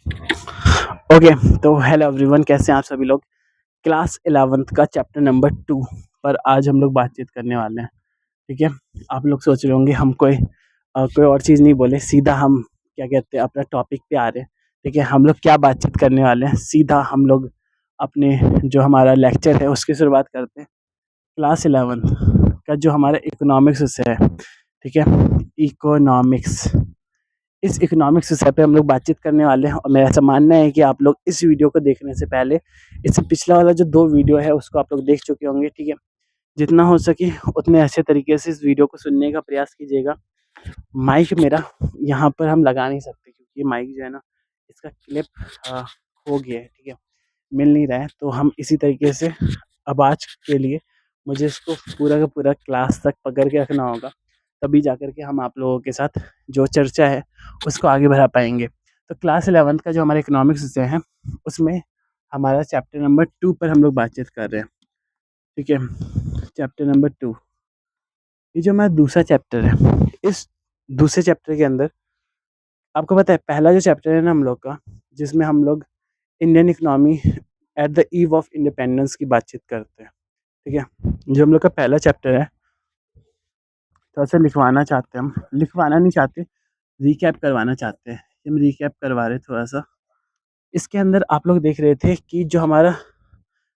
Okay. तो hello everyone, कैसे हैं आप सभी लोग। क्लास 11th का चैप्टर नंबर 2 पर आज हम लोग बातचीत करने वाले हैं। ठीक है। आप लोग सोच रहे होंगे हम कोई और चीज़ नहीं बोले, सीधा हम क्या कहते हैं अपना टॉपिक पे आ रहे हैं। ठीक है, हम लोग क्या बातचीत करने वाले हैं, सीधा हम लोग अपने जो हमारा लेक्चर है उसकी शुरुआत करते हैं। क्लास 11 का जो हमारा इकोनॉमिक्स विषय है, ठीक है, इकोनॉमिक्स, इस इकोनॉमिक्स विषय पे हम लोग बातचीत करने वाले हैं। और मेरा ऐसा मानना है कि आप लोग इस वीडियो को देखने से पहले इससे पिछला वाला जो 2 वीडियो है उसको आप लोग देख चुके होंगे। ठीक है, जितना हो सके उतने अच्छे तरीके से इस वीडियो को सुनने का प्रयास कीजिएगा। माइक मेरा यहाँ पर हम लगा नहीं सकते क्योंकि ये माइक जो है ना, इसका क्लिप खो गया है। ठीक है, मिल नहीं रहा है, तो हम इसी तरीके से अब आज के लिए मुझे इसको पूरा का पूरा क्लास तक पकड़ के रखना होगा, तभी जा कर के हम आप लोगों के साथ जो चर्चा है उसको आगे बढ़ा पाएंगे। तो क्लास 11th का जो हमारा इकोनॉमिक्स विषय है उसमें हमारा चैप्टर नंबर 2 पर हम लोग बातचीत कर रहे हैं। ठीक है, चैप्टर नंबर 2, ये जो हमारा दूसरा चैप्टर है, इस दूसरे चैप्टर के अंदर आपको पता है पहला जो चैप्टर है ना हम लोग का, जिसमें हम लोग Indian economy at the eve of independence की बातचीत करते हैं। ठीक है, जो हम लोग का पहला चैप्टर है, थोड़ा सा लिखवाना चाहते हैं, हम लिखवाना नहीं चाहते, रिकैप करवाना चाहते हैं। हम रिकैप करवा रहे थोड़ा सा। इसके अंदर आप लोग देख रहे थे कि जो हमारा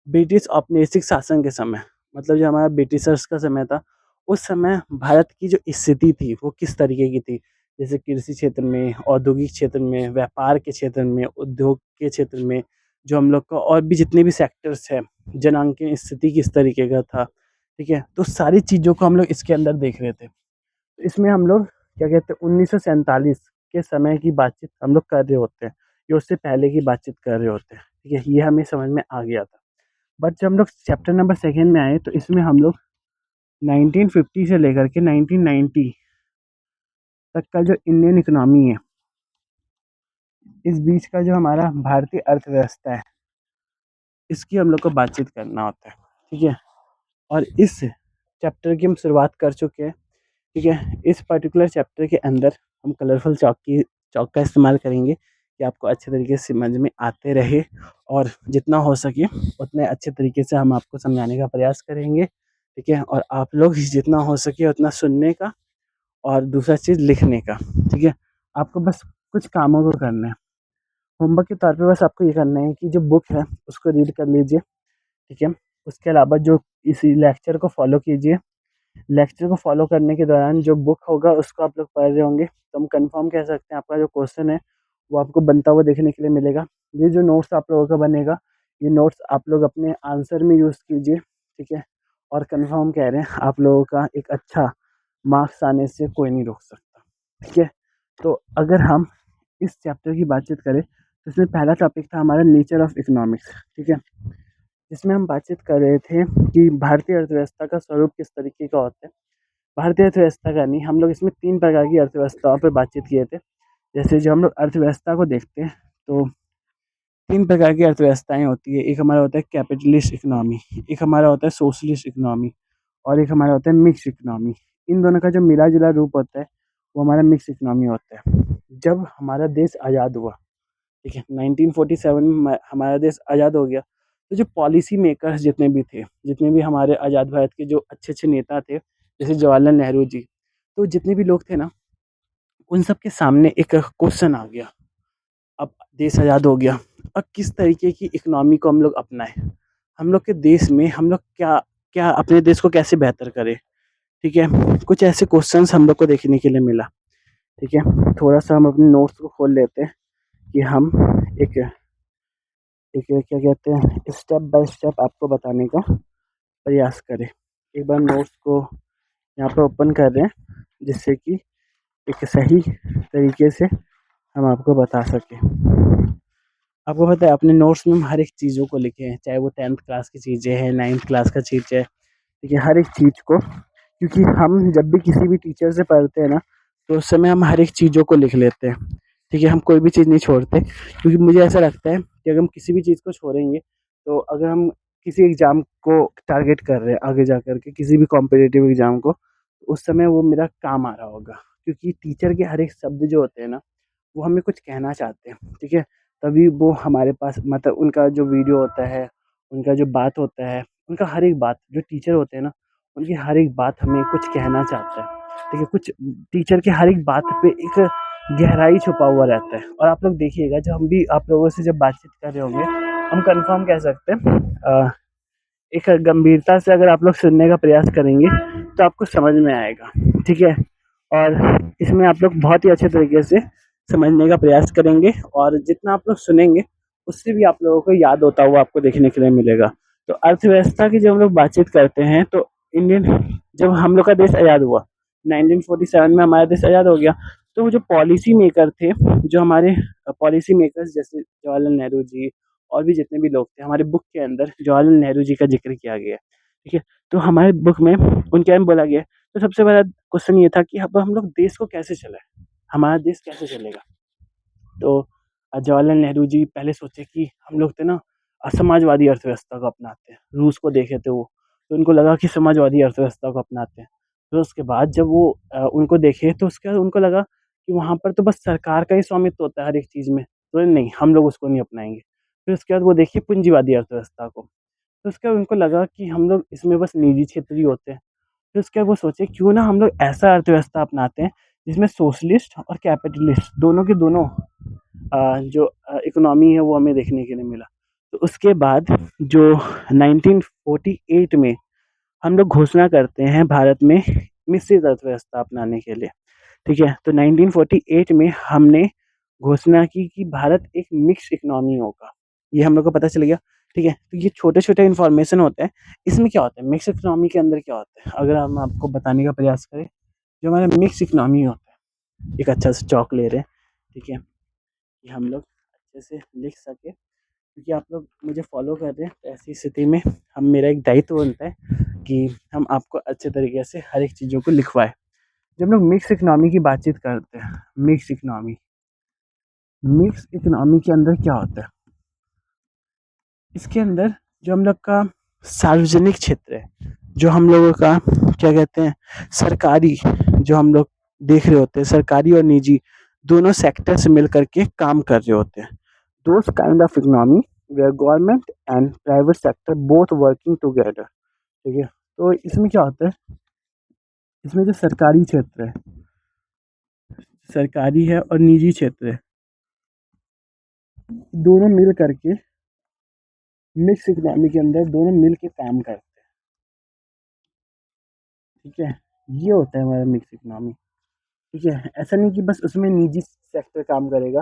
ब्रिटिश औपनिवेशिक शासन के समय, मतलब जो हमारा ब्रिटिशर्स का समय था, उस समय भारत की जो स्थिति थी वो किस तरीके की थी। जैसे कृषि क्षेत्र में, औद्योगिक क्षेत्र में, व्यापार के क्षेत्र में, उद्योग के क्षेत्र में, जो हम लोग का और भी जितने भी सेक्टर्स हैं, जनांग की स्थिति किस तरीके का था। ठीक है, तो सारी चीज़ों को हम लोग इसके अंदर देख रहे थे। तो इसमें हम लोग क्या कहते हैं 1947 के समय की बातचीत हम लोग कर रहे होते हैं, या उससे पहले की बातचीत कर रहे होते हैं। ठीक है, ये हमें समझ में आ गया था। बट जब हम लोग चैप्टर नंबर 2 में आए तो इसमें हम लोग 1950 से लेकर के 1990 तक का जो इंडियन इकोनॉमी है, इस बीच का जो हमारा भारतीय अर्थव्यवस्था है, इसकी हम लोग को बातचीत करना होता है। ठीक है, और इस चैप्टर की हम शुरुआत कर चुके हैं। ठीक है, इस पर्टिकुलर चैप्टर के अंदर हम कलरफुल चॉक का इस्तेमाल करेंगे कि आपको अच्छे तरीके से समझ में आते रहे, और जितना हो सके उतने अच्छे तरीके से हम आपको समझाने का प्रयास करेंगे। ठीक है, और आप लोग जितना हो सके उतना सुनने का, और दूसरा चीज़ लिखने का। ठीक है, आपको बस कुछ कामों को करना है। होमवर्क के तौर पे बस आपको ये करना है कि जो बुक है उसको रीड कर लीजिए। ठीक है, उसके अलावा जो इसी लेक्चर को फॉलो कीजिए। लेक्चर को फॉलो करने के दौरान जो बुक होगा उसको आप लोग पढ़ रहे होंगे, तो हम कंफर्म कह सकते हैं आपका जो क्वेश्चन है वो आपको बनता हुआ देखने के लिए मिलेगा। ये जो नोट्स आप लोगों का बनेगा, ये नोट्स आप लोग अपने आंसर में यूज़ कीजिए। ठीक है, और कंफर्म कह रहे हैं आप लोगों का एक अच्छा मार्क्स आने से कोई नहीं रोक सकता। ठीक है, तो अगर हम इस चैप्टर की बातचीत करें तो इसमें पहला टॉपिक था हमारा नेचर ऑफ इकोनॉमिक्स। ठीक है, जिसमें हम बातचीत कर रहे थे कि भारतीय अर्थव्यवस्था का स्वरूप किस तरीके का होता है। भारतीय अर्थव्यवस्था का नहीं, हम लोग इसमें 3 प्रकार की अर्थव्यवस्थाओं पर बातचीत किए थे। जैसे जो हम लोग अर्थव्यवस्था को देखते हैं तो 3 प्रकार की अर्थव्यवस्थाएँ होती है। एक हमारा होता है कैपिटलिस्ट इकोनॉमी, एक हमारा होता है सोशलिस्ट इकोनॉमी, और एक हमारा होता है मिक्स इकोनॉमी। इन दोनों का जो मिला-जुला रूप होता है वो हमारा मिक्स इकोनॉमी होता है। जब हमारा देश आज़ाद हुआ, ठीक है, 1947 में हमारा देश आज़ाद हो गया, तो जो पॉलिसी मेकर्स जितने भी थे, जितने भी हमारे आज़ाद भारत के जो अच्छे-अच्छे नेता थे, जैसे जवाहरलाल नेहरू जी, तो जितने भी लोग थे ना, उन सब के सामने एक क्वेश्चन आ गया। अब देश आज़ाद हो गया, अब किस तरीके की इकोनॉमी को हम लोग अपनाएँ? हम लोग के देश में हम लोग क्या क्या अपने देश को कैसे बेहतर करें? ठीक है, कुछ ऐसे क्वेश्चंस हम लोग को देखने के लिए मिला। ठीक है, थोड़ा-सा हम अपने नोट्स को खोल लेते हैं कि हम एक एक क्या कहते हैं स्टेप बाय स्टेप आपको बताने का प्रयास करें। एक बार नोट्स को यहाँ पे ओपन कर रहे हैं, जिससे कि एक सही तरीके से हम आपको बता सकें। आपको पता है अपने नोट्स में हम हर एक चीज़ों को लिखे हैं, चाहे वो 10th क्लास की चीज़ें हैं, 9th क्लास का चीज़ है, ठीक है, हर एक चीज़ को, क्योंकि हम जब भी किसी भी टीचर से पढ़ते हैं ना, तो उस समय हम हर एक चीज़ों को लिख लेते हैं। ठीक है, हम कोई भी चीज़ नहीं छोड़ते, क्योंकि मुझे ऐसा लगता है कि अगर हम किसी भी चीज़ को छोड़ेंगे, तो अगर हम किसी एग्ज़ाम को टारगेट कर रहे हैं आगे जा कर के, किसी भी कॉम्पिटिटिव एग्ज़ाम को, तो उस समय वो मेरा काम आ रहा होगा। क्योंकि टीचर के हर एक शब्द जो होते हैं ना, वो हमें कुछ कहना चाहते हैं। ठीक है, तभी वो हमारे पास मतलब उनका जो वीडियो होता है, उनका जो बात होता है, उनका हर एक बात जो टीचर होते हैं ना, उनकी हर एक बात हमें कुछ कहना चाहता है। ठीक है, कुछ टीचर के हर एक बात पे एक गहराई छुपा हुआ रहता है। और आप लोग देखिएगा जब हम भी आप लोगों से जब बातचीत कर रहे होंगे, हम कंफर्म कह सकते हैं एक गंभीरता से अगर आप लोग सुनने का प्रयास करेंगे तो आपको समझ में आएगा। ठीक है, और इसमें आप लोग बहुत ही अच्छे तरीके से समझने का प्रयास करेंगे और जितना आप लोग सुनेंगे उससे भी आप लोगों को याद होता हुआ आपको देखने के लिए मिलेगा। तो अर्थव्यवस्था की जब हम लोग बातचीत करते हैं तो इंडियन जब हम लोग का देश आज़ाद हुआ 1947 में हमारा देश आज़ाद हो गया, तो वो जो पॉलिसी मेकर थे, जो हमारे पॉलिसी मेकर्स जैसे जवाहरलाल नेहरू जी और भी जितने भी लोग थे, हमारे बुक के अंदर जवाहरलाल नेहरू जी का जिक्र किया गया है। ठीक है, तो हमारे बुक में उनके बारे में बोला गया है। तो सबसे बड़ा क्वेश्चन ये था कि अब हम लोग देश को कैसे चलाएं, हमारा देश कैसे चलेगा। तो जवाहरलाल नेहरू जी पहले सोचे कि हम लोग थे ना समाजवादी अर्थव्यवस्था को अपनाते हैं। रूस को देखे थे वो, तो उनको लगा कि समाजवादी अर्थव्यवस्था को अपनाते हैं। तो उसके बाद जब वो उनको देखे तो उसके बाद उनको लगा कि वहाँ पर तो बस सरकार का ही स्वामित्व होता है हर एक चीज़ में, तो नहीं हम लोग उसको नहीं अपनाएंगे। फिर उसके बाद वो देखिए पूंजीवादी अर्थव्यवस्था को, तो उसके बाद उनको लगा कि हम लोग इसमें बस निजी क्षेत्र ही होते हैं। फिर उसके बाद वो सोचे क्यों ना हम लोग ऐसा अर्थव्यवस्था अपनाते हैं जिसमें सोशलिस्ट और कैपिटलिस्ट दोनों के दोनों जो इकोनॉमी है वो हमें देखने के लिए मिला। तो उसके बाद जो 1948 में हम लोग घोषणा करते हैं भारत में मिश्रित अर्थव्यवस्था अपनाने के लिए। ठीक है, तो 1948 में हमने घोषणा की कि भारत एक मिक्स इकोनॉमी होगा। ये हम लोग को पता चल गया। ठीक है, तो ये छोटे-छोटे इन्फॉर्मेशन होते हैं। इसमें क्या होता है, मिक्स इकोनॉमी के अंदर क्या होता है, अगर हम आपको बताने का प्रयास करें, जो हमारा मिक्स इकोनॉमी होता है, एक अच्छा सा चॉक ले रहे हैं, ठीक है, कि हम लोग अच्छे से लिख सकें, क्योंकि आप लोग मुझे फ़ॉलो कर रहे हैं, तो ऐसी स्थिति में हम मेरा एक दायित्व बनता है कि हम आपको अच्छे तरीके से हर एक चीज़ों को लिखवाएँ। जब लोग मिक्स इकोनॉमी की बातचीत करते हैं, मिक्स इकोनॉमी के अंदर क्या होता है? इसके अंदर जो हम लोग का सार्वजनिक क्षेत्र है, जो हम लोगों का क्या कहते हैं सरकारी, जो हम लोग देख रहे होते हैं, सरकारी और निजी दोनों सेक्टर से मिल कर के काम कर रहे होते हैं। Those kind of economy where government and private sector both working together. ठीक है, तो इसमें क्या होता है, इसमें जो सरकारी क्षेत्र है, सरकारी है और निजी क्षेत्र है, दोनों मिल करके मिक्स इकोनॉमी के अंदर दोनों मिल के काम करते हैं। ठीक है, ये होता है हमारा मिक्स इकोनॉमी। ठीक है, ऐसा नहीं कि बस उसमें निजी सेक्टर काम करेगा,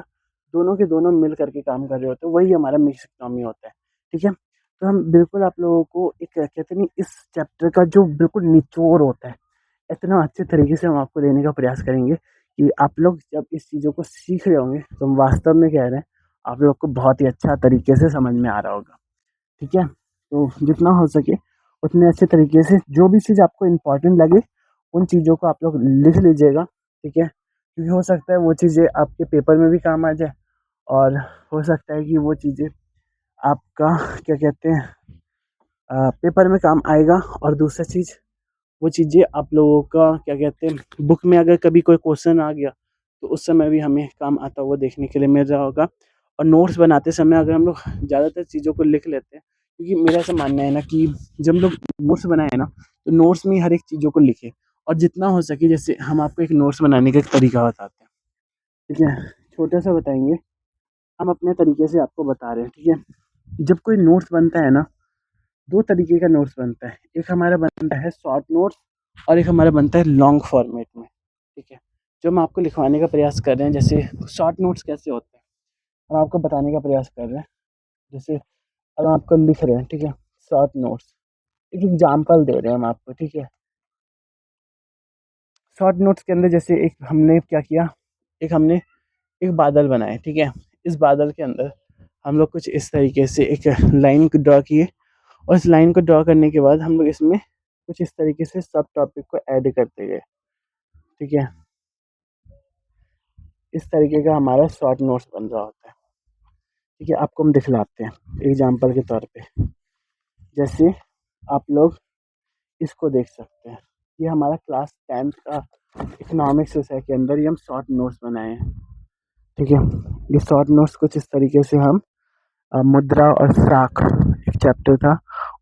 दोनों के दोनों मिल करके काम कर रहे होते हैं, वही हमारा मिक्स इकोनॉमी होता है। ठीक है, तो हम बिल्कुल आप लोगों को एक कहते नहीं इस चैप्टर का जो बिल्कुल निचोड़ होता है, इतना अच्छे तरीके से हम आपको देने का प्रयास करेंगे कि आप लोग जब इस चीज़ों को सीख रहे होंगे तो हम वास्तव में कह रहे हैं आप लोग को बहुत ही अच्छा तरीके से समझ में आ रहा होगा। ठीक है, तो जितना हो सके उतने अच्छे तरीके से जो भी चीज़ आपको इम्पोर्टेंट लगे उन चीज़ों को आप लोग लिख लीजिएगा। ठीक है, क्योंकि हो सकता है वो चीज़ें आपके पेपर में भी काम आ जाए और हो सकता है कि वो चीज़ें आपका क्या कहते हैं पेपर में काम आएगा। और दूसरा चीज़ वो चीज़ें आप लोगों का क्या कहते हैं बुक में अगर कभी कोई क्वेश्चन आ गया तो उस समय भी हमें काम आता हुआ देखने के लिए मिल रहा होगा। और नोट्स बनाते समय अगर हम लोग ज़्यादातर चीज़ों को लिख लेते हैं, क्योंकि मेरा ऐसा मानना है ना कि जब हम लोग नोट्स बनाए ना तो नोट्स में ही हर एक चीज़ों को लिखें। और जितना हो सके जैसे हम आपको एक नोट्स बनाने का एक तरीका बताते हैं। ठीक है, छोटा सा बताएंगे, हम अपने तरीके से आपको बता रहे हैं। ठीक है, जब कोई नोट्स बनता है ना, दो तरीके का नोट्स बनता है, एक हमारा बनता है शॉर्ट नोट्स और एक हमारा बनता है लॉन्ग फॉर्मेट में। ठीक है, जो हम आपको लिखवाने का प्रयास कर रहे हैं, जैसे शॉर्ट नोट्स कैसे होते हैं हम आपको बताने का प्रयास कर रहे हैं। जैसे अब हम आपको लिख रहे हैं, ठीक है, शॉर्ट नोट्स, एक एग्जाम्पल दे रहे हैं हम आपको। ठीक है, शॉर्ट नोट्स के अंदर जैसे एक हमने क्या किया, एक हमने एक बादल बनाए। ठीक है, इस बादल के अंदर हम लोग कुछ इस तरीके से एक लाइन को ड्रॉ किए और इस लाइन को ड्रॉ करने के बाद हम लोग इसमें कुछ इस तरीके से सब टॉपिक को ऐड करते गए। ठीक है, इस तरीके का हमारा शॉर्ट नोट्स बन रहा होता है। ठीक है, आपको हम दिखलाते हैं एग्जाम्पल के तौर पे। जैसे आप लोग इसको देख सकते हैं, ये हमारा क्लास 10th का इकोनॉमिक्स विषय के अंदर ये हम शॉर्ट नोट्स बनाए हैं। ठीक है। ये शॉर्ट नोट्स कुछ इस तरीके से हम मुद्रा और शाख एक चैप्टर था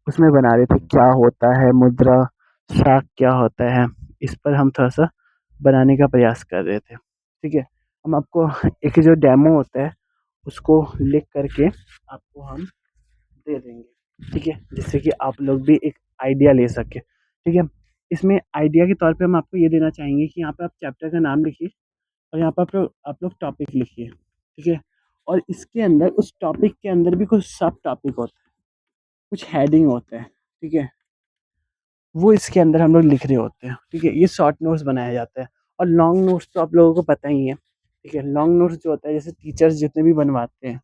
उसमें बना रहे थे, क्या होता है मुद्रा, शाख क्या होता है, इस पर हम थोड़ा सा बनाने का प्रयास कर रहे थे। ठीक है, हम आपको एक जो डेमो होता है उसको लिख करके आपको हम दे देंगे। ठीक है, जिससे कि आप लोग भी एक आइडिया ले सके। ठीक है, इसमें आइडिया के तौर पे हम आपको ये देना चाहेंगे कि यहाँ पे आप चैप्टर का नाम लिखिए और यहाँ पर आप लोग टॉपिक लिखिए। ठीक है, और इसके अंदर उस टॉपिक के अंदर भी कुछ सब टॉपिक होता है, कुछ हेडिंग होता है। ठीक है, वो इसके अंदर हम लोग लिख रहे होते हैं। ठीक है, ये शॉर्ट नोट्स बनाया जाता है। और लॉन्ग नोट्स तो आप लोगों को पता ही है। ठीक है, लॉन्ग नोट्स जो होता है जैसे टीचर्स जितने भी बनवाते हैं,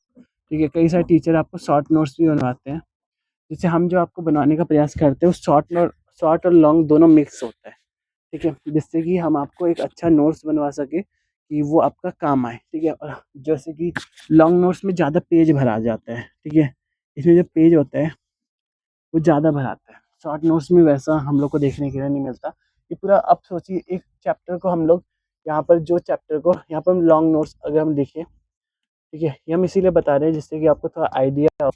ठीक है, कई सारे टीचर आपको शॉर्ट नोट्स भी बनवाते हैं। जैसे हम जो आपको बनवाने का प्रयास करते हैं, वो शॉर्ट और लॉन्ग दोनों मिक्स होता है। ठीक है, जिससे कि हम आपको एक अच्छा नोट्स बनवा सके कि वो आपका काम आए। ठीक है, और जैसे कि लॉन्ग नोट्स में ज़्यादा पेज भरा जाता है। ठीक है, इसमें जो पेज होता है वो ज़्यादा भराता है। शॉर्ट नोट्स में वैसा हम लोग को देखने के लिए नहीं मिलता। ये पूरा आप सोचिए, एक चैप्टर को हम लोग यहाँ पर जो चैप्टर को यहाँ पर हम लॉन्ग नोट्स अगर हम देखें, ठीक है, ये हम इसीलिए बता रहे हैं जिससे कि आपको थोड़ा आइडिया हो।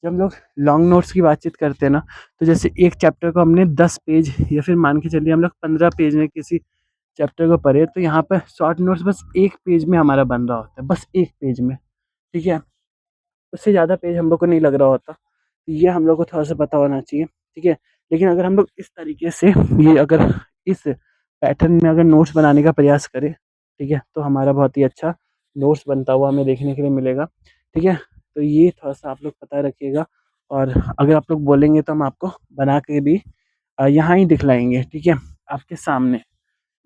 जब हम लोग लॉन्ग नोट्स की बातचीत करते हैं ना, तो जैसे एक चैप्टर को हमने 10 पेज या फिर मान के चलिए हम लोग 15 पेज में किसी चैप्टर को पढ़े, तो यहाँ पर शॉर्ट नोट्स बस 1 पेज में हमारा बन रहा होता है, बस 1 पेज में। ठीक है, उससे ज़्यादा पेज हम लोग को नहीं लग रहा होता। तो ये हम लोग को थोड़ा-सा पता होना चाहिए। ठीक है, लेकिन अगर हम लोग इस तरीके से ये अगर इस पैटर्न में अगर नोट्स बनाने का प्रयास करें, ठीक है, तो हमारा बहुत ही अच्छा नोट्स बनता हुआ हमें देखने के लिए मिलेगा। ठीक है, तो ये थोड़ा-सा आप लोग पता रखिएगा। और अगर आप लोग बोलेंगे तो हम आपको बना के भी यहाँ ही दिखलाएँगे। ठीक है, आपके सामने,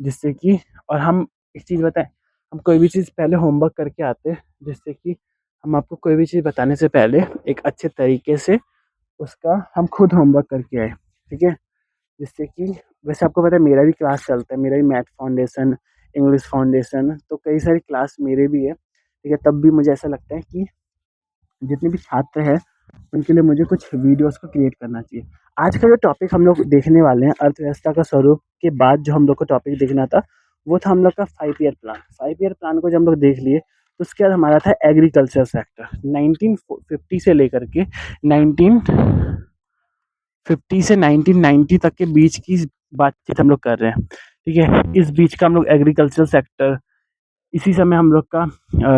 जिससे कि और हम एक चीज़ बताएँ, हम कोई भी चीज़ पहले होमवर्क करके आते हैं, जिससे कि हम आपको कोई भी चीज़ बताने से पहले एक अच्छे तरीके से उसका हम खुद होमवर्क करके आए। ठीक है? जिससे कि वैसे आपको पता है मेरा भी क्लास चलता है, मेरा भी मैथ फाउंडेशन, इंग्लिश फाउंडेशन, तो कई सारी क्लास मेरे भी है। ठीक है? तब भी मुझे ऐसा लगता है कि जितने भी छात्र हैं, उनके लिए मुझे कुछ वीडियोज़ को क्रिएट करना चाहिए। आज का जो टॉपिक हम लोग देखने वाले हैं, अर्थव्यवस्था का स्वरूप के बाद जो हम लोग को टॉपिक देखना था, वो था हम लोग का 5 ईयर प्लान। 5 ईयर प्लान को जब हम लोग देख लिए, तो उसके बाद हमारा था एग्रीकल्चर सेक्टर। 1950 से लेकर के 1950 से 1990 तक के बीच की बातचीत हम लोग कर रहे हैं। ठीक है? इस बीच का हम लोग एग्रीकल्चर सेक्टर, इसी समय हम लोग का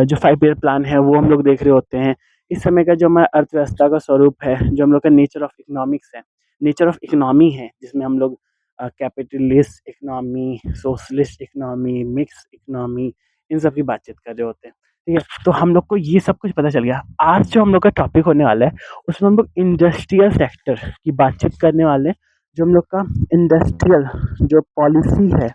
जो 5 ईयर प्लान है वो हम लोग देख रहे होते हैं। इस समय का जो हमारा अर्थव्यवस्था का स्वरूप है, जो हम लोग का नेचर ऑफ इकोनॉमिक्स है, नेचर ऑफ इकोनॉमी है, जिसमें हम लोग capitalist economy, socialist economy, mix economy, इन सब की बातचीत कर रहे होते हैं। ठीक है? तो हम लोग को ये सब कुछ पता चल गया। आज जो हम लोग का टॉपिक होने वाला है, उसमें हम लोग इंडस्ट्रियल सेक्टर की बातचीत करने वाले हैं। जो हम लोग का इंडस्ट्रियल जो पॉलिसी है,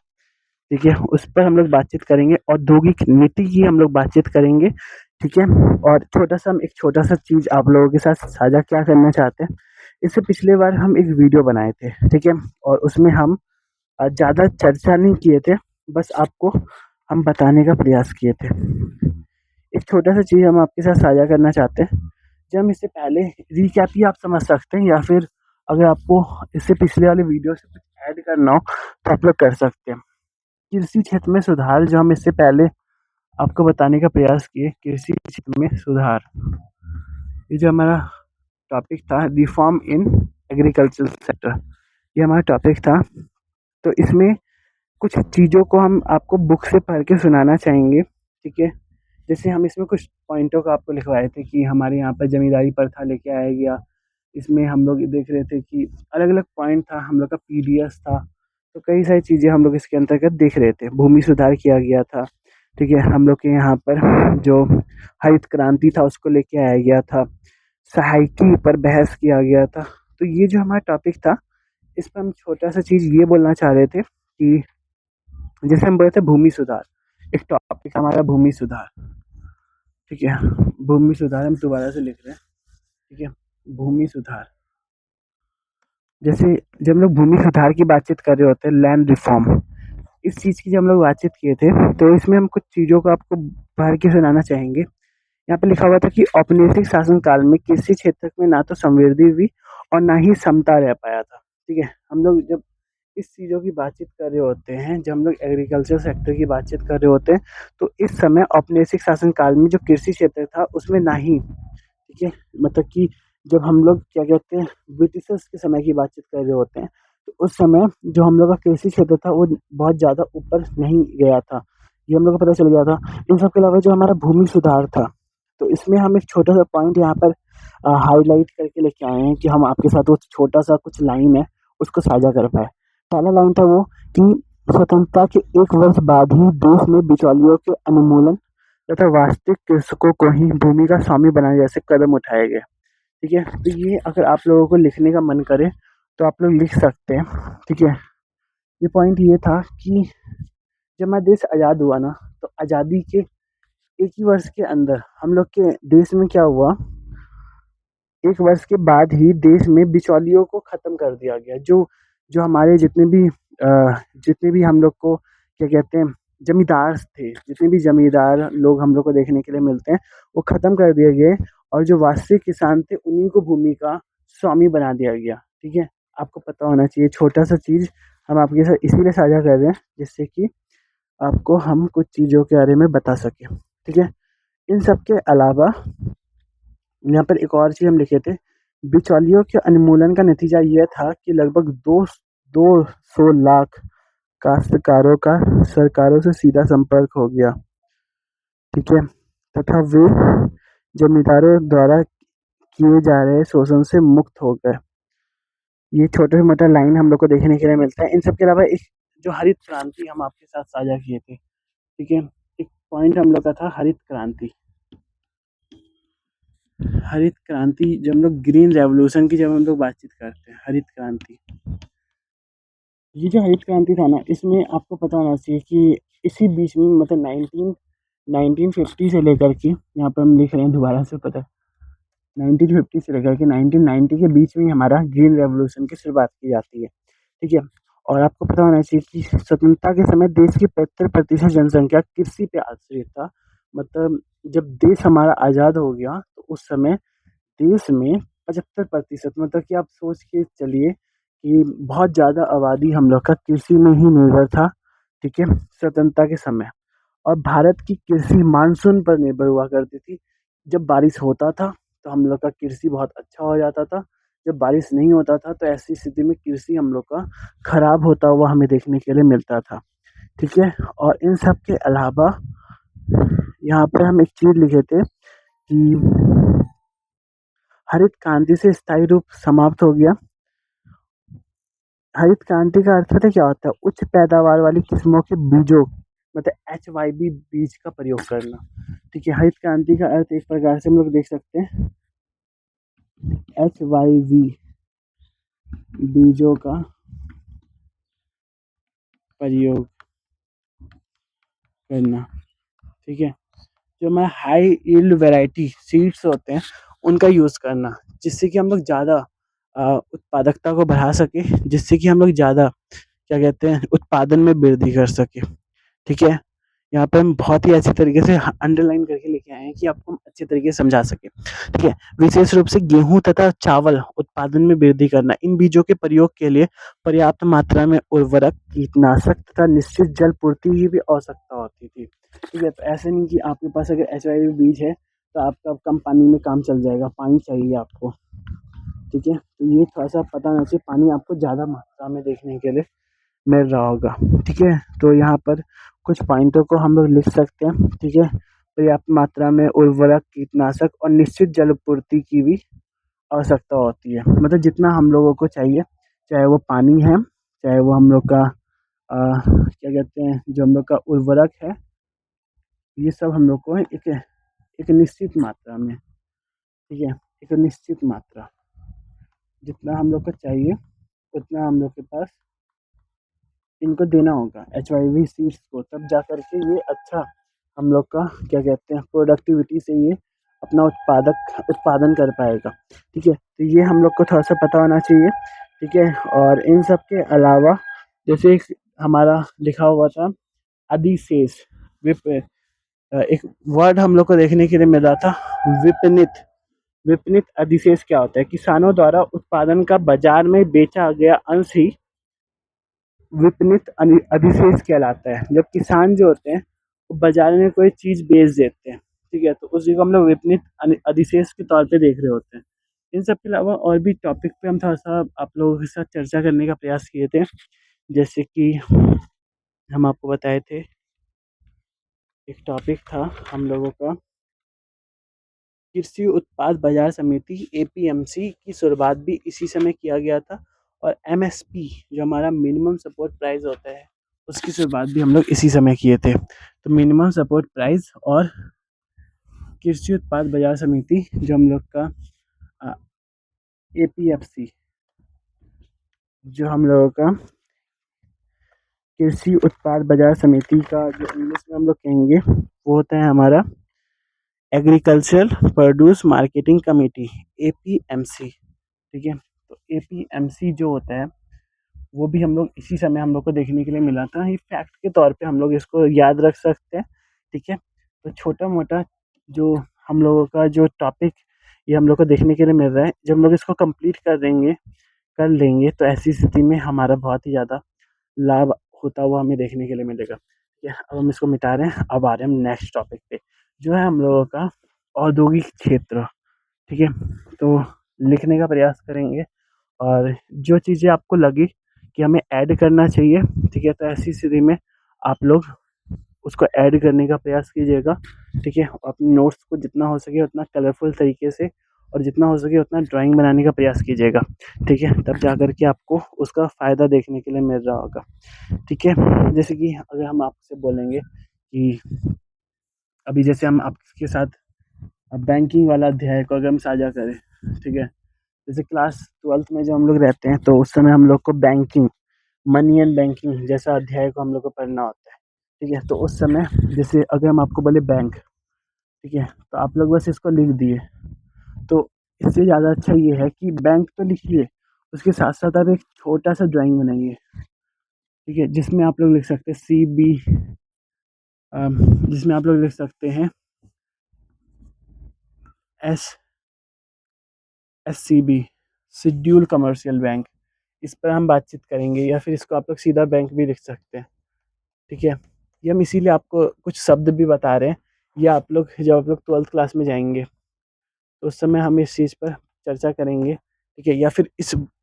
ठीक है, उस पर हम लोग बातचीत करेंगे। औद्योगिक नीति की हम लोग बातचीत करेंगे। ठीक है, और छोटा-सा हम एक छोटा-सा चीज़ आप लोगों के साथ साझा क्या करना चाहते हैं, इससे पिछले बार हम एक वीडियो बनाए थे, ठीक है? और उसमें हम ज़्यादा चर्चा नहीं किए थे, बस आपको हम बताने का प्रयास किए थे। एक छोटा-सा चीज़ हम आपके साथ साझा करना चाहते हैं। जब हम इससे पहले रिकैप ही आप समझ सकते हैं, या फिर अगर आपको इससे पिछले वाले वीडियो से कुछ ऐड करना हो, तो आप लोग कर सकते हैं। कृषि क्षेत्र में सुधार, जो हम इससे पहले आपको बताने का प्रयास किए, कृषि क्षेत्र में सुधार, ये जो हमारा टॉपिक था, रिफॉर्म इन एग्रीकल्चर सेक्टर, ये हमारा टॉपिक था। तो इसमें कुछ चीज़ों को हम आपको बुक से पढ़ के सुनाना चाहेंगे। ठीक है, जैसे हम इसमें कुछ पॉइंटों का आपको लिखवाए थे कि हमारे यहाँ पर जमींदारी प्रथा लेके आया गया। इसमें हम लोग देख रहे थे कि अलग अलग पॉइंट था, हम लोग का पीडीएस था। तो कई सारी चीज़ें हम लोग इसके अंतर्गत देख रहे थे। भूमि सुधार किया गया था। ठीक है, हम लोग के यहाँ पर जो हरित क्रांति था उसको लेके आया गया था। सहायकी पर बहस किया गया था। तो ये जो हमारा टॉपिक था, इस पर हम छोटा सा चीज़ ये बोलना चाह रहे थे कि जैसे हम बोले थे भूमि सुधार, एक टॉपिक हमारा भूमि सुधार। ठीक है, भूमि सुधार हम दोबारा से लिख रहे हैं। ठीक है, भूमि सुधार, जैसे जब हम लोग भूमि सुधार की बातचीत कर रहे होते हैं, लैंड रिफॉर्म, इस चीज़ की जब हम लोग बातचीत किए थे, तो इसमें हम कुछ चीज़ों को आपको पढ़ के सुनाना चाहेंगे। यहाँ पे लिखा हुआ था कि औपनिवेशिक शासन काल में कृषि क्षेत्र में ना तो समृद्धि हुई और ना ही समता रह पाया था। ठीक है, हम लोग जब इस चीज़ों की बातचीत कर रहे होते हैं, जब हम लोग एग्रीकल्चर सेक्टर की बातचीत कर रहे होते हैं, तो इस समय औपनिवेशिक शासन काल में जो कृषि क्षेत्र था उसमें नहीं, ठीक है? मतलब कि जब हम लोग क्या कहते हैं ब्रिटिशर्स के समय की बातचीत कर रहे होते हैं, तो उस समय जो हम लोग का कृषि क्षेत्र था वो बहुत ज़्यादा ऊपर नहीं गया था। ये हम लोग को पता चल गया था। इन सब के अलावा जो हमारा भूमि सुधार था, तो इसमें हम एक छोटा-सा पॉइंट यहाँ पर हाइलाइट करके लेके आए हैं कि हम आपके साथ वो छोटा-सा कुछ लाइन है, उसको साझा कर पाएँ। पहला लाइन था वो कि स्वतंत्रता के 1 वर्ष बाद ही देश में बिचौलियों के उन्मूलन तथा वास्तविक कृषकों को ही भूमि का स्वामी बनाने जैसे कदम उठाए गए। ठीक है? तो ये अगर आप लोगों को लिखने का मन करे, तो आप लोग लिख सकते हैं। ठीक है? ये पॉइंट ये था कि जब हमारा देश आज़ाद हुआ ना, तो आज़ादी के 1 ही वर्ष के अंदर हम लोग के देश में क्या हुआ, 1 वर्ष के बाद ही देश में बिचौलियों को ख़त्म कर दिया गया। जो जो हमारे जितने भी हम लोग को क्या कहते हैं ज़मींदार थे, जितने भी ज़मींदार लोग हम लोग को देखने के लिए मिलते हैं, वो ख़त्म कर दिए गए और जो वास्तविक किसान थे उन्हीं को भूमि का स्वामी बना दिया गया। ठीक है? आपको पता होना चाहिए, छोटा-सा चीज़ हम आपके साथ इसीलिए साझा कर रहे हैं, जिससे कि आपको हम कुछ चीज़ों के बारे में बता सकें। ठीक है? इन सब के अलावा यहाँ पर एक और चीज़ हम लिखे थे, बिचौलियों के उन्मूलन का नतीजा ये था कि लगभग 200 लाख काश्तकारों का सरकारों से सीधा संपर्क हो गया। ठीक है? तथा वे जमींदारों द्वारा किए जा रहे शोषण से मुक्त हो गए। ये छोटा-मोटा लाइन हम लोग को देखने के लिए मिलता है। इन सब के अलावा एक जो हरित क्रांति हम आपके साथ साझा किए थे, ठीक है? एक पॉइंट हम लोग का था हरित क्रांति। हरित क्रांति जब हम लोग ग्रीन रेवोल्यूशन की जब हम लोग बातचीत करते हैं, हरित क्रांति। ये जो हरित क्रांति था ना, इसमें आपको पता होना चाहिए कि इसी बीच में मतलब 1950 से लेकर के यहाँ पे हम लिख रहे हैं दोबारा से पता 1950 से लेकर के 1990 के बीच में ही हमारा ग्रीन रेवोल्यूशन की शुरुआत की जाती है। ठीक है? और आपको पता होना चाहिए कि स्वतंत्रता के समय देश की 75% जनसंख्या कृषि पे आश्रित था। मतलब जब देश हमारा आज़ाद हो गया, तो उस समय देश में 75% मतलब कि आप सोच के चलिए कि बहुत ज़्यादा आबादी हम लोग का कृषि में ही निर्भर था, ठीक है? स्वतंत्रता के समय और भारत की कृषि मानसून पर निर्भर हुआ करती थी। जब बारिश होता था, तो हम लोग का कृषि बहुत अच्छा हो जाता था। जब बारिश नहीं होता था, तो ऐसी स्थिति में कृषि हम लोग का खराब होता हुआ हमें देखने के लिए मिलता था, ठीक है? और इन सब के अलावा यहाँ पे हम एक चीज़ लिखे थे कि हरित क्रांति से स्थायी रूप समाप्त हो गया। हरित क्रांति का अर्थ पता है क्या होता है? उच्च पैदावार वाली किस्मों के बीजों मतलब HYB बीज का प्रयोग करना। ठीक है? हरित क्रांति का अर्थ एक प्रकार से हम लोग देख सकते हैं HYV बीजों का प्रयोग करना। ठीक है? जो हमारे हाई यील्ड वैरायटी सीड्स होते हैं, उनका यूज़ करना, जिससे कि हम लोग ज़्यादा उत्पादकता को बढ़ा सकें, जिससे कि हम लोग ज़्यादा क्या कहते हैं उत्पादन में वृद्धि कर सकें। ठीक है? यहाँ पे हम बहुत ही अच्छे तरीके से अंडरलाइन करके लेके आए हैं कि आपको हम अच्छे तरीके से समझा सकें। ठीक है? विशेष रूप से गेहूँ तथा चावल उत्पादन में वृद्धि करना। इन बीजों के प्रयोग के लिए पर्याप्त मात्रा में उर्वरक, कीटनाशक तथा निश्चित जल पूर्ति की भी आवश्यकता होती थी। ठीक है? तो ऐसे नहीं कि आपके पास अगर HYV बीज है, तो आपका कम पानी में काम चल जाएगा, पानी चाहिए आपको। ठीक है? तो ये थोड़ा-सा पता होना चाहिए, पानी आपको ज़्यादा मात्रा में देखने के लिए मिल रहा होगा। ठीक है? तो यहाँ पर कुछ पॉइंटों को हम लोग लिख सकते हैं। ठीक है? पर्याप्त मात्रा में उर्वरक, कीटनाशक और निश्चित जल पूर्ति की भी आवश्यकता होती है। मतलब जितना हम लोगों को चाहिए, चाहे वो पानी है, चाहे वो हम लोग का क्या कहते हैं जो हम लोग का उर्वरक है, ये सब हम लोग को एक निश्चित मात्रा में, ठीक है? एक निश्चित मात्रा, जितना हम लोग को चाहिए, उतना हम लोग के पास इनको देना होगा HYV सीड्स को, तब जा कर के ये अच्छा हम लोग का क्या कहते हैं प्रोडक्टिविटी से ये अपना उत्पादन कर पाएगा। ठीक है? तो ये हम लोग को थोड़ा-सा पता होना चाहिए। ठीक है? और इन सब के अलावा जैसे एक हमारा लिखा हुआ था अधिशेष एक वर्ड हम लोग को देखने के लिए मिल रहा था विपणित। विपणित अधिशेष क्या होता है? किसानों द्वारा उत्पादन का बाजार में बेचा गया अंश ही विपणित अधिशेष कहलाता है। जब किसान जो होते हैं वो बाजार में कोई चीज़ बेच देते हैं, ठीक है, तो उस चीज़ को हम लोग विपणित अधिशेष के तौर पे देख रहे होते हैं। इन सब के अलावा और भी टॉपिक पे हम थोड़ा सा आप लोगों के साथ चर्चा करने का प्रयास किए थे। जैसे कि हम आपको बताए थे, एक टॉपिक था हम लोगों का, कृषि उत्पाद बाजार समिति एपीएमसी की शुरुआत भी इसी समय किया गया था, और एमएसपी जो हमारा मिनिमम सपोर्ट प्राइस होता है उसकी शुरुआत भी हम लोग इसी समय किए थे। तो मिनिमम सपोर्ट प्राइस और कृषि उत्पाद बाजार समिति जो हम लोग का एपीएफसी जो हम लोगों का कृषि उत्पाद बाजार समिति का जो इंग्लिश में हम लोग कहेंगे वो होता है हमारा agriculture produce marketing committee, APMC, ठीक है। तो एपीएमसी जो होता है वो भी हम लोग इसी समय हम लोग को देखने के लिए मिला था। ये फैक्ट के तौर पे हम लोग इसको याद रख सकते हैं, ठीक है। तो छोटा मोटा जो हम लोगों का जो टॉपिक ये हम लोग को देखने के लिए मिल रहा है, जब हम लोग इसको कंप्लीट कर लेंगे तो ऐसी स्थिति में हमारा बहुत ही ज़्यादा लाभ होता हुआ हमें देखने के लिए मिलेगा, ठीक है। अब हम इसको मिटा रहे हैं, अब आ रहे हैं हम नेक्स्ट टॉपिक पे जो है हम लोगों का औद्योगिक क्षेत्र, ठीक है। तो लिखने का प्रयास करेंगे और जो चीज़ें आपको लगी कि हमें ऐड करना चाहिए, ठीक है, तो ऐसी स्थिति में आप लोग उसको ऐड करने का प्रयास कीजिएगा, ठीक है। अपने नोट्स को जितना हो सके उतना कलरफुल तरीके से और जितना हो सके उतना ड्राइंग बनाने का प्रयास कीजिएगा, ठीक है। तब जा कर के आपको उसका फ़ायदा देखने के लिए मिल रहा होगा, ठीक है। जैसे कि अगर हम आपसे बोलेंगे कि अभी जैसे हम आपके साथ बैंकिंग वाला अध्याय को अगर हम साझा करें, ठीक है, जैसे क्लास 12th में जब हम लोग रहते हैं तो उस समय हम लोग को बैंकिंग, मनी एंड बैंकिंग जैसा अध्याय को हम लोग को पढ़ना होता है, ठीक है। तो उस समय जैसे अगर हम आपको बोले बैंक, ठीक है, तो आप लोग बस इसको लिख दिए, तो इससे ज़्यादा अच्छा ये है कि बैंक तो लिखिए, उसके साथ साथ आप एक छोटा सा ड्राइंग बनाइए, ठीक है, जिसमें आप लोग लिख सकते हैं सी बी, जिसमें आप लोग लिख सकते हैं S S C B, schedule commercial bank. इस पर हम बातचीत करेंगे, या फिर इसको आप लोग सीधा बैंक भी लिख सकते हैं, ठीक है। ये हम इसीलिए आपको कुछ शब्द भी बता रहे हैं, या आप लोग जब आप लोग 12th क्लास में जाएंगे तो उस समय हम इस चीज़ पर चर्चा करेंगे, ठीक है। या फिर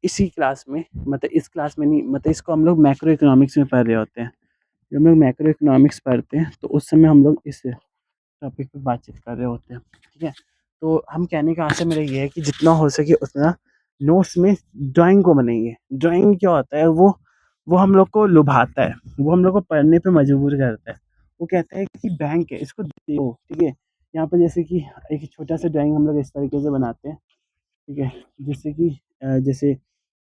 इसी क्लास में, मतलब इस क्लास में नहीं, मतलब इसको हम लोग मैक्रो इकोनॉमिक्स में पढ़ रहे होते हैं। जब हम लोग मैक्रो इकोनॉमिक्स पढ़ते हैं तो उस समय हम लोग इस टॉपिक पे बातचीत कर रहे होते हैं, ठीक है। तो हम कहने का आशय मेरा ये है कि जितना हो सके उतना नोट्स में ड्राइंग को बनाइए। ड्राइंग क्या होता है, वो हम लोग को लुभाता है, वो हम लोग को पढ़ने पे मजबूर करता है। वो कहता है कि बैंक है, इसको देखो, ठीक है। यहाँ पर जैसे कि एक छोटा सा ड्राइंग हम लोग इस तरीके से बनाते हैं, ठीक है। जैसे कि जैसे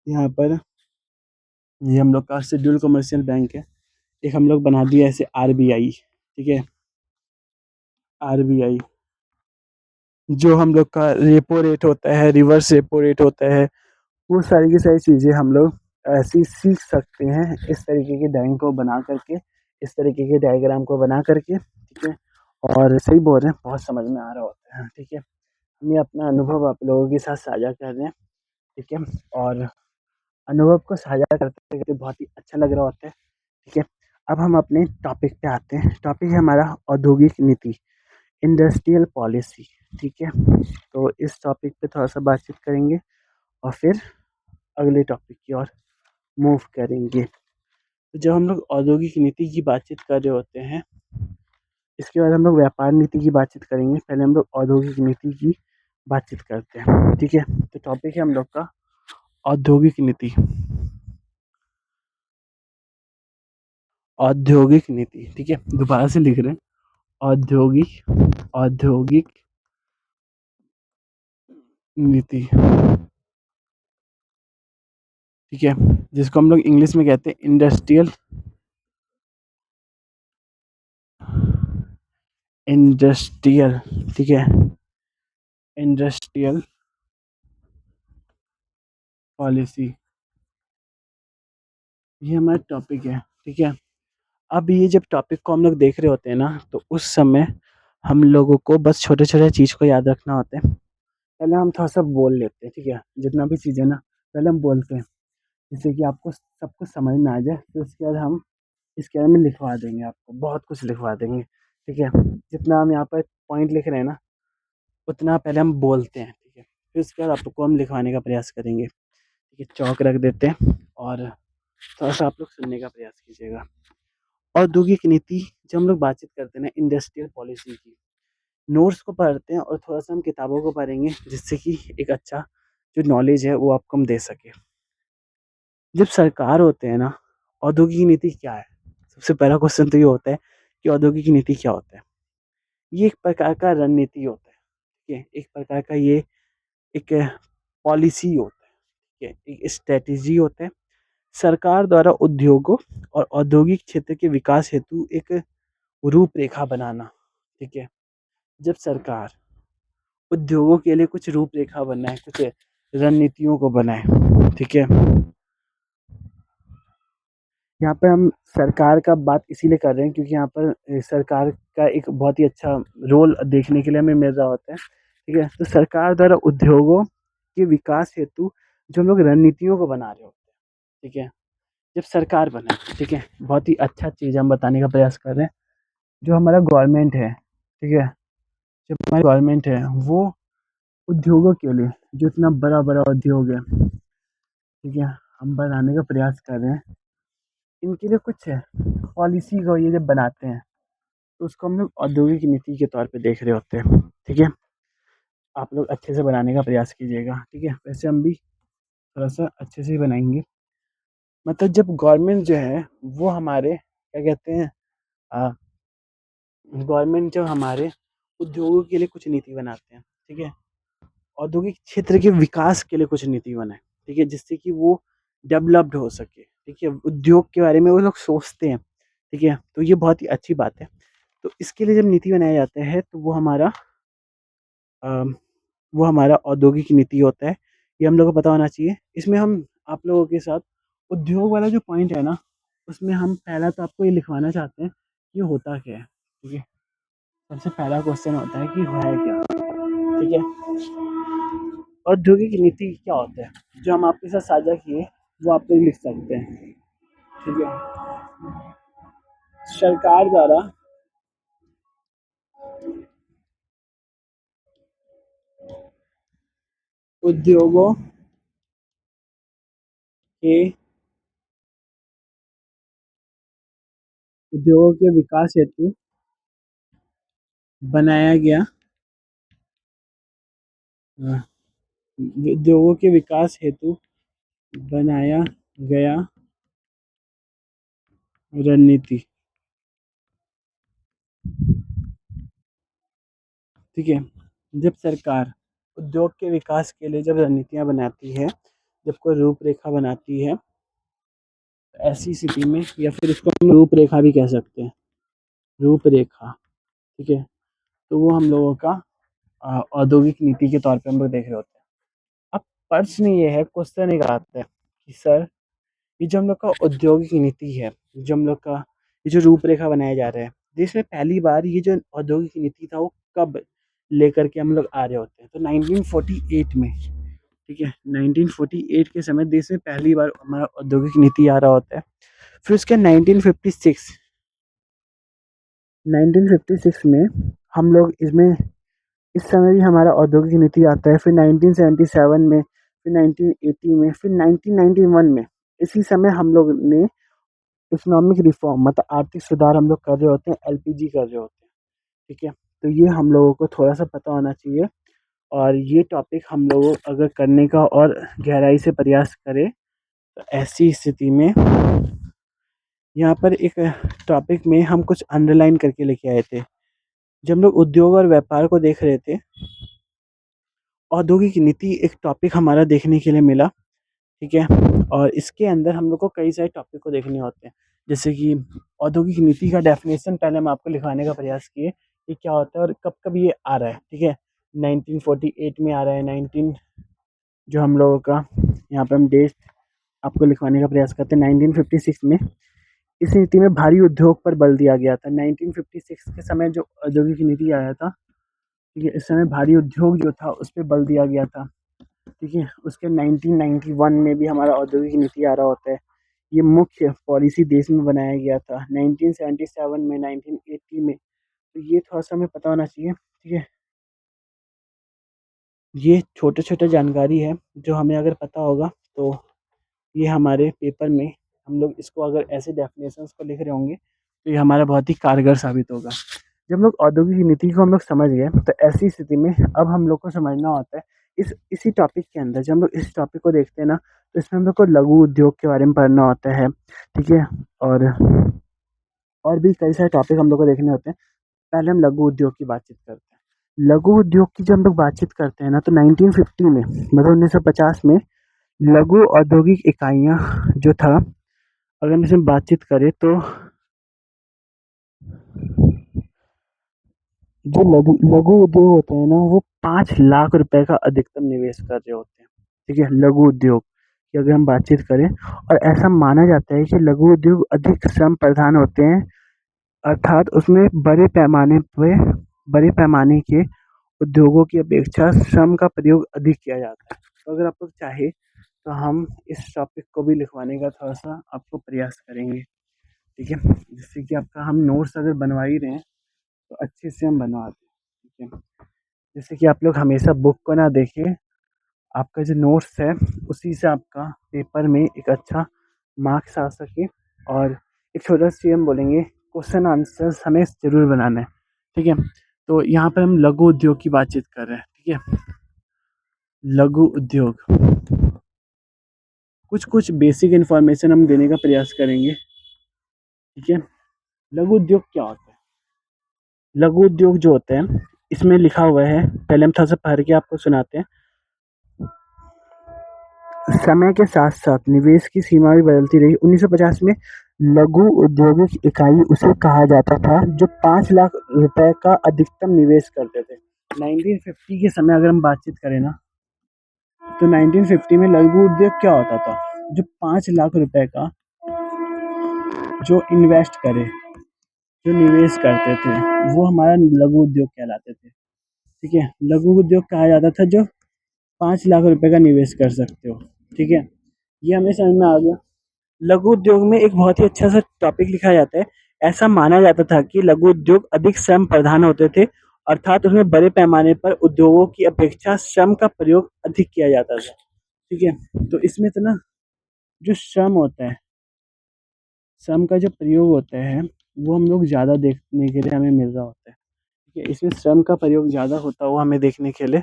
यहाँ पर ये हम लोग का शेड्यूल कमर्शियल बैंक है, एक हम लोग बना दिया ऐसे आरबीआई, ठीक है, आरबीआई जो हम लोग का रेपो रेट होता है, रिवर्स रेपो रेट होता है, वो सारी की सारी चीज़ें हम लोग ऐसे ही सीख सकते हैं इस तरीके की ड्राइंग को बना करके, इस तरीके के डायग्राम को बना करके, ठीक है। और सही बोल रहे हैं, बहुत समझ में आ रहा होता है, ठीक है। हम ये अपना अनुभव आप लोगों के साथ साझा कर रहे हैं, ठीक है। और अनुभव को साझा करते करते बहुत ही अच्छा लग रहा होता है, ठीक है। अब हम अपने टॉपिक पे आते हैं। टॉपिक है हमारा औद्योगिक नीति, इंडस्ट्रियल पॉलिसी, ठीक है। तो इस टॉपिक पे थोड़ा सा बातचीत करेंगे और फिर अगले टॉपिक की ओर मूव करेंगे। तो जब हम लोग औद्योगिक नीति की बातचीत कर रहे होते हैं, इसके बाद हम लोग व्यापार नीति की बातचीत करेंगे। पहले हम लोग औद्योगिक नीति की बातचीत करते हैं, ठीक है। तो टॉपिक है हम लोग का औद्योगिक नीति, औद्योगिक नीति, ठीक है। दोबारा से लिख रहे हैं, औद्योगिक नीति, ठीक है, जिसको हम लोग इंग्लिश में कहते हैं इंडस्ट्रियल इंडस्ट्रियल ठीक है, इंडस्ट्रियल पॉलिसी, ये हमारा टॉपिक है, ठीक है। अब ये जब टॉपिक को हम लोग देख रहे होते हैं ना, तो उस समय हम लोगों को बस छोटे-छोटे चीज़ को याद रखना होता है। पहले हम थोड़ा-सा बोल लेते हैं, ठीक है? जितना भी चीज़ है ना, पहले हम बोलते हैं। जिससे कि आपको सब कुछ समझ में आ जाए। फिर उसके बाद हम इसके बारे में लिखवा देंगे, आपको बहुत कुछ लिखवा देंगे, ठीक है। जितना हम यहाँ पर पॉइंट लिख रहे हैं ना, उतना पहले हम बोलते हैं, ठीक है। फिर उसके बाद आपको हम लिखवाने का प्रयास करेंगे, ठीक है। चौक रख देते हैं और थोड़ा सा आप लोग सुनने का प्रयास कीजिएगा। औद्योगिक नीति, जब हम लोग बातचीत करते हैं ना इंडस्ट्रियल पॉलिसी की, नोट्स को पढ़ते हैं और थोड़ा सा हम किताबों को पढ़ेंगे, जिससे कि एक अच्छा जो नॉलेज है वो आपको हम दे सके। जब सरकार होते हैं ना, औद्योगिक नीति क्या है? सबसे पहला क्वेश्चन तो ये होता है कि औद्योगिक नीति क्या होता है? ये एक प्रकार का रणनीति होता है, ठीक है। एक प्रकार का ये एक पॉलिसी होता है, ठीक है। एक स्ट्रेटेजी होता है। सरकार द्वारा उद्योगों और औद्योगिक क्षेत्र के विकास हेतु एक रूपरेखा बनाना, ठीक है। जब सरकार उद्योगों के लिए कुछ रूपरेखा बनाए, कुछ रणनीतियों को बनाए, ठीक है। यहाँ पे हम सरकार का बात इसीलिए कर रहे हैं क्योंकि यहाँ पर सरकार का एक बहुत ही अच्छा रोल देखने के लिए हमें मिल रहा होता है, ठीक है। तो सरकार द्वारा उद्योगों के विकास हेतु जो हम लोग रणनीतियों को बना रहे होते हैं, ठीक है। जब सरकार बने, ठीक है, बहुत ही अच्छा चीज़ हम बताने का प्रयास कर रहे हैं। जो हमारा गवर्नमेंट है, ठीक है, जो हमारी गवर्नमेंट है वो उद्योगों के लिए जो इतना बड़ा बड़ा उद्योग है, ठीक है, हम बनाने का प्रयास कर रहे हैं। इनके लिए कुछ है पॉलिसी को ये जब बनाते हैं तो उसको हम लोग औद्योगिक नीति के तौर पे देख रहे होते हैं, ठीक है। आप लोग अच्छे से बनाने का प्रयास कीजिएगा, ठीक है। वैसे हम भी थोड़ा सा अच्छे से ही बनाएंगे। मतलब जब गवर्नमेंट जो है वो हमारे क्या कहते हैं, गवर्नमेंट जो हमारे उद्योगों के लिए कुछ नीति बनाते हैं, ठीक है। औद्योगिक क्षेत्र के विकास के लिए कुछ नीति बनाए, ठीक है, जिससे कि वो डेवलप्ड हो सके, ठीक है। उद्योग के बारे में वो लोग सोचते हैं, ठीक है। तो ये बहुत ही अच्छी बात है। तो इसके लिए जब नीति बनाया जाता है तो अ, वो हमारा औद्योगिक नीति होता है। ये हम लोगों को पता होना चाहिए। इसमें हम आप लोगों के साथ उद्योग वाला जो पॉइंट है ना, उसमें हम पहला तो आपको ये लिखवाना चाहते हैं कि ये होता क्या है, ठीक है। सबसे पहला क्वेश्चन होता है कि है क्या, ठीक है। औद्योगिक नीति क्या होता है? जो हम आपके साथ साझा किए वो आप लोग लिख सकते हैं, ठीक है। सरकार द्वारा उद्योगों के उद्योगों के विकास हेतु बनाया गया अ, उद्योगों के विकास हेतु बनाया गया रणनीति, ठीक है। जब सरकार उद्योग के विकास के लिए जब रणनीतियाँ बनाती है, जब कोई रूपरेखा बनाती है, तो ऐसी स्थिति में या फिर इसको हम रूपरेखा भी कह सकते हैं, रूपरेखा, ठीक है। तो वो हम लोगों का औद्योगिक नीति के तौर पे हम लोग देख रहे होते हैं। अब प्रश्न ये है, क्वेश्चन एक आता है कि सर ये जो हम लोग का औद्योगिक नीति है, जो हम लोग का ये जो रूपरेखा बनाया जा रहा है, देश में पहली बार ये जो औद्योगिक नीति था वो कब लेकर के हम लोग आ रहे होते हैं? तो 1948 में, ठीक है। 1948 के समय देश में पहली बार हमारा औद्योगिक नीति आ रहा होता है। फिर उसके 1956 में हम लोग इसमें इस समय भी हमारा औद्योगिक नीति आता है। फिर 1977 में, फिर 1980 में, फिर 1991 में। इसी समय हम लोग ने इकोनॉमिक रिफॉर्म मतलब आर्थिक सुधार हम लोग कर रहे होते हैं, एलपीजी कर रहे होते हैं, ठीक है। तो ये हम लोगों को थोड़ा सा पता होना चाहिए और ये टॉपिक हम लोग अगर करने का और गहराई से प्रयास करें तो ऐसी स्थिति में यहाँ पर एक टॉपिक में हम कुछ अंडरलाइन करके लेके आए थे। जब हम लोग उद्योग और व्यापार को देख रहे थे, औद्योगिक नीति एक टॉपिक हमारा देखने के लिए मिला, ठीक है। और इसके अंदर हम लोग को कई सारे टॉपिक को देखने होते हैं, जैसे कि औद्योगिक नीति का डेफिनेशन पहले हम आपको लिखवाने का प्रयास किए कि क्या होता है और कब-कब ये आ रहा है, ठीक है। 1948 में आ रहा है, 19 जो हम लोगों का यहाँ पे हम डेट आपको लिखवाने का प्रयास करते हैं। 1956 में इस नीति में भारी उद्योग पर बल दिया गया था। 1956 के समय जो औद्योगिक नीति आया था, ठीक है, इस समय भारी उद्योग जो था उस पे बल दिया गया था। ठीक है। उसके 1991 में भी हमारा औद्योगिक नीति आ रहा होता है। ये मुख्य पॉलिसी देश में बनाया गया था 1977 में, 1980 में। तो ये थोड़ा-सा हमें पता होना चाहिए, ठीक है। ये छोटे-छोटे जानकारी है जो हमें अगर पता होगा तो ये हमारे पेपर में हम लोग इसको अगर ऐसे डेफिनेशंस को लिख रहे होंगे तो ये हमारा बहुत ही कारगर साबित होगा। जब लोग औद्योगिक नीति को हम लोग समझ गए तो ऐसी स्थिति में अब हम लोग को समझना होता है इसी टॉपिक के अंदर, जब हम लोग इस टॉपिक को देखते हैं ना तो इसमें हम लोग को लघु उद्योग के बारे में पढ़ना होता है, ठीक है। और और भी कई सारे टॉपिक हम लोग को देखने होते हैं। पहले हम लघु उद्योग की बातचीत करते हैं। लघु उद्योग की जब हम लोग बातचीत करते हैं ना तो 1950 में, मतलब 1950 में लघु औद्योगिक इकाइयाँ जो था, अगर हम इसमें बातचीत करें तो जो लघु लघु उद्योग होते हैं ना वो 5 लाख रुपए का अधिकतम निवेश कर रहे होते हैं, ठीक है। लघु उद्योग की अगर हम बातचीत करें, और ऐसा माना जाता है कि लघु उद्योग अधिक श्रम प्रधान होते हैं, अर्थात उसमें बड़े पैमाने के उद्योगों की अपेक्षा श्रम का प्रयोग अधिक किया जाता है। तो अगर आप लोग चाहे तो हम इस टॉपिक को भी लिखवाने का थोड़ा-सा आपको प्रयास करेंगे, ठीक है। जिससे कि आपका हम नोट्स अगर बनवा ही रहे हैं तो अच्छे से हम बनवा दें, ठीक है। जैसे कि आप लोग हमेशा बुक को ना देखें, आपका जो नोट्स है उसी से आपका पेपर में एक अच्छा मार्क्स आ सके। और एक छोटा-सा चीज़ हम बोलेंगे, क्वेश्चन आंसर्स हमें ज़रूर बनाना है, ठीक है। तो यहाँ पर हम लघु उद्योग की बातचीत कर रहे हैं, ठीक है। लघु उद्योग, कुछ बेसिक इन्फॉर्मेशन हम देने का प्रयास करेंगे, ठीक है। लघु उद्योग क्या होता है? लघु उद्योग जो होते हैं इसमें लिखा हुआ है, पहले हम थोड़ा-सा पढ़ के आपको सुनाते हैं। समय के साथ-साथ निवेश की सीमा भी बदलती रही। 1950 में लघु औद्योगिक इकाई उसे कहा जाता था जो 5 लाख रुपए का अधिकतम निवेश करते थे। 1950 के समय अगर हम बातचीत करें ना, तो 1950 में लघु उद्योग क्या होता था? जो 5 लाख रुपए का जो इन्वेस्ट करे, जो निवेश करते थे, वो हमारा लघु उद्योग कहलाते थे, ठीक है। लघु उद्योग कहा जाता था जो 5 लाख रुपए का निवेश कर सकते हो, ठीक है। ये हमें समझ में आ गया। लघु उद्योग में एक बहुत ही अच्छा सा टॉपिक लिखा जाता है। ऐसा माना जाता था कि लघु उद्योग अधिक श्रम प्रधान होते थे, अर्थात उसमें बड़े पैमाने पर उद्योगों की अपेक्षा श्रम का प्रयोग अधिक किया जाता था, ठीक है। तो इसमें तो ना जो श्रम होता है, श्रम का जो प्रयोग होता है वो हम लोग ज़्यादा देखने के लिए हमें मिल रहा होता है, ठीक है। इसमें श्रम का प्रयोग ज़्यादा होता हुआ हमें देखने के लिए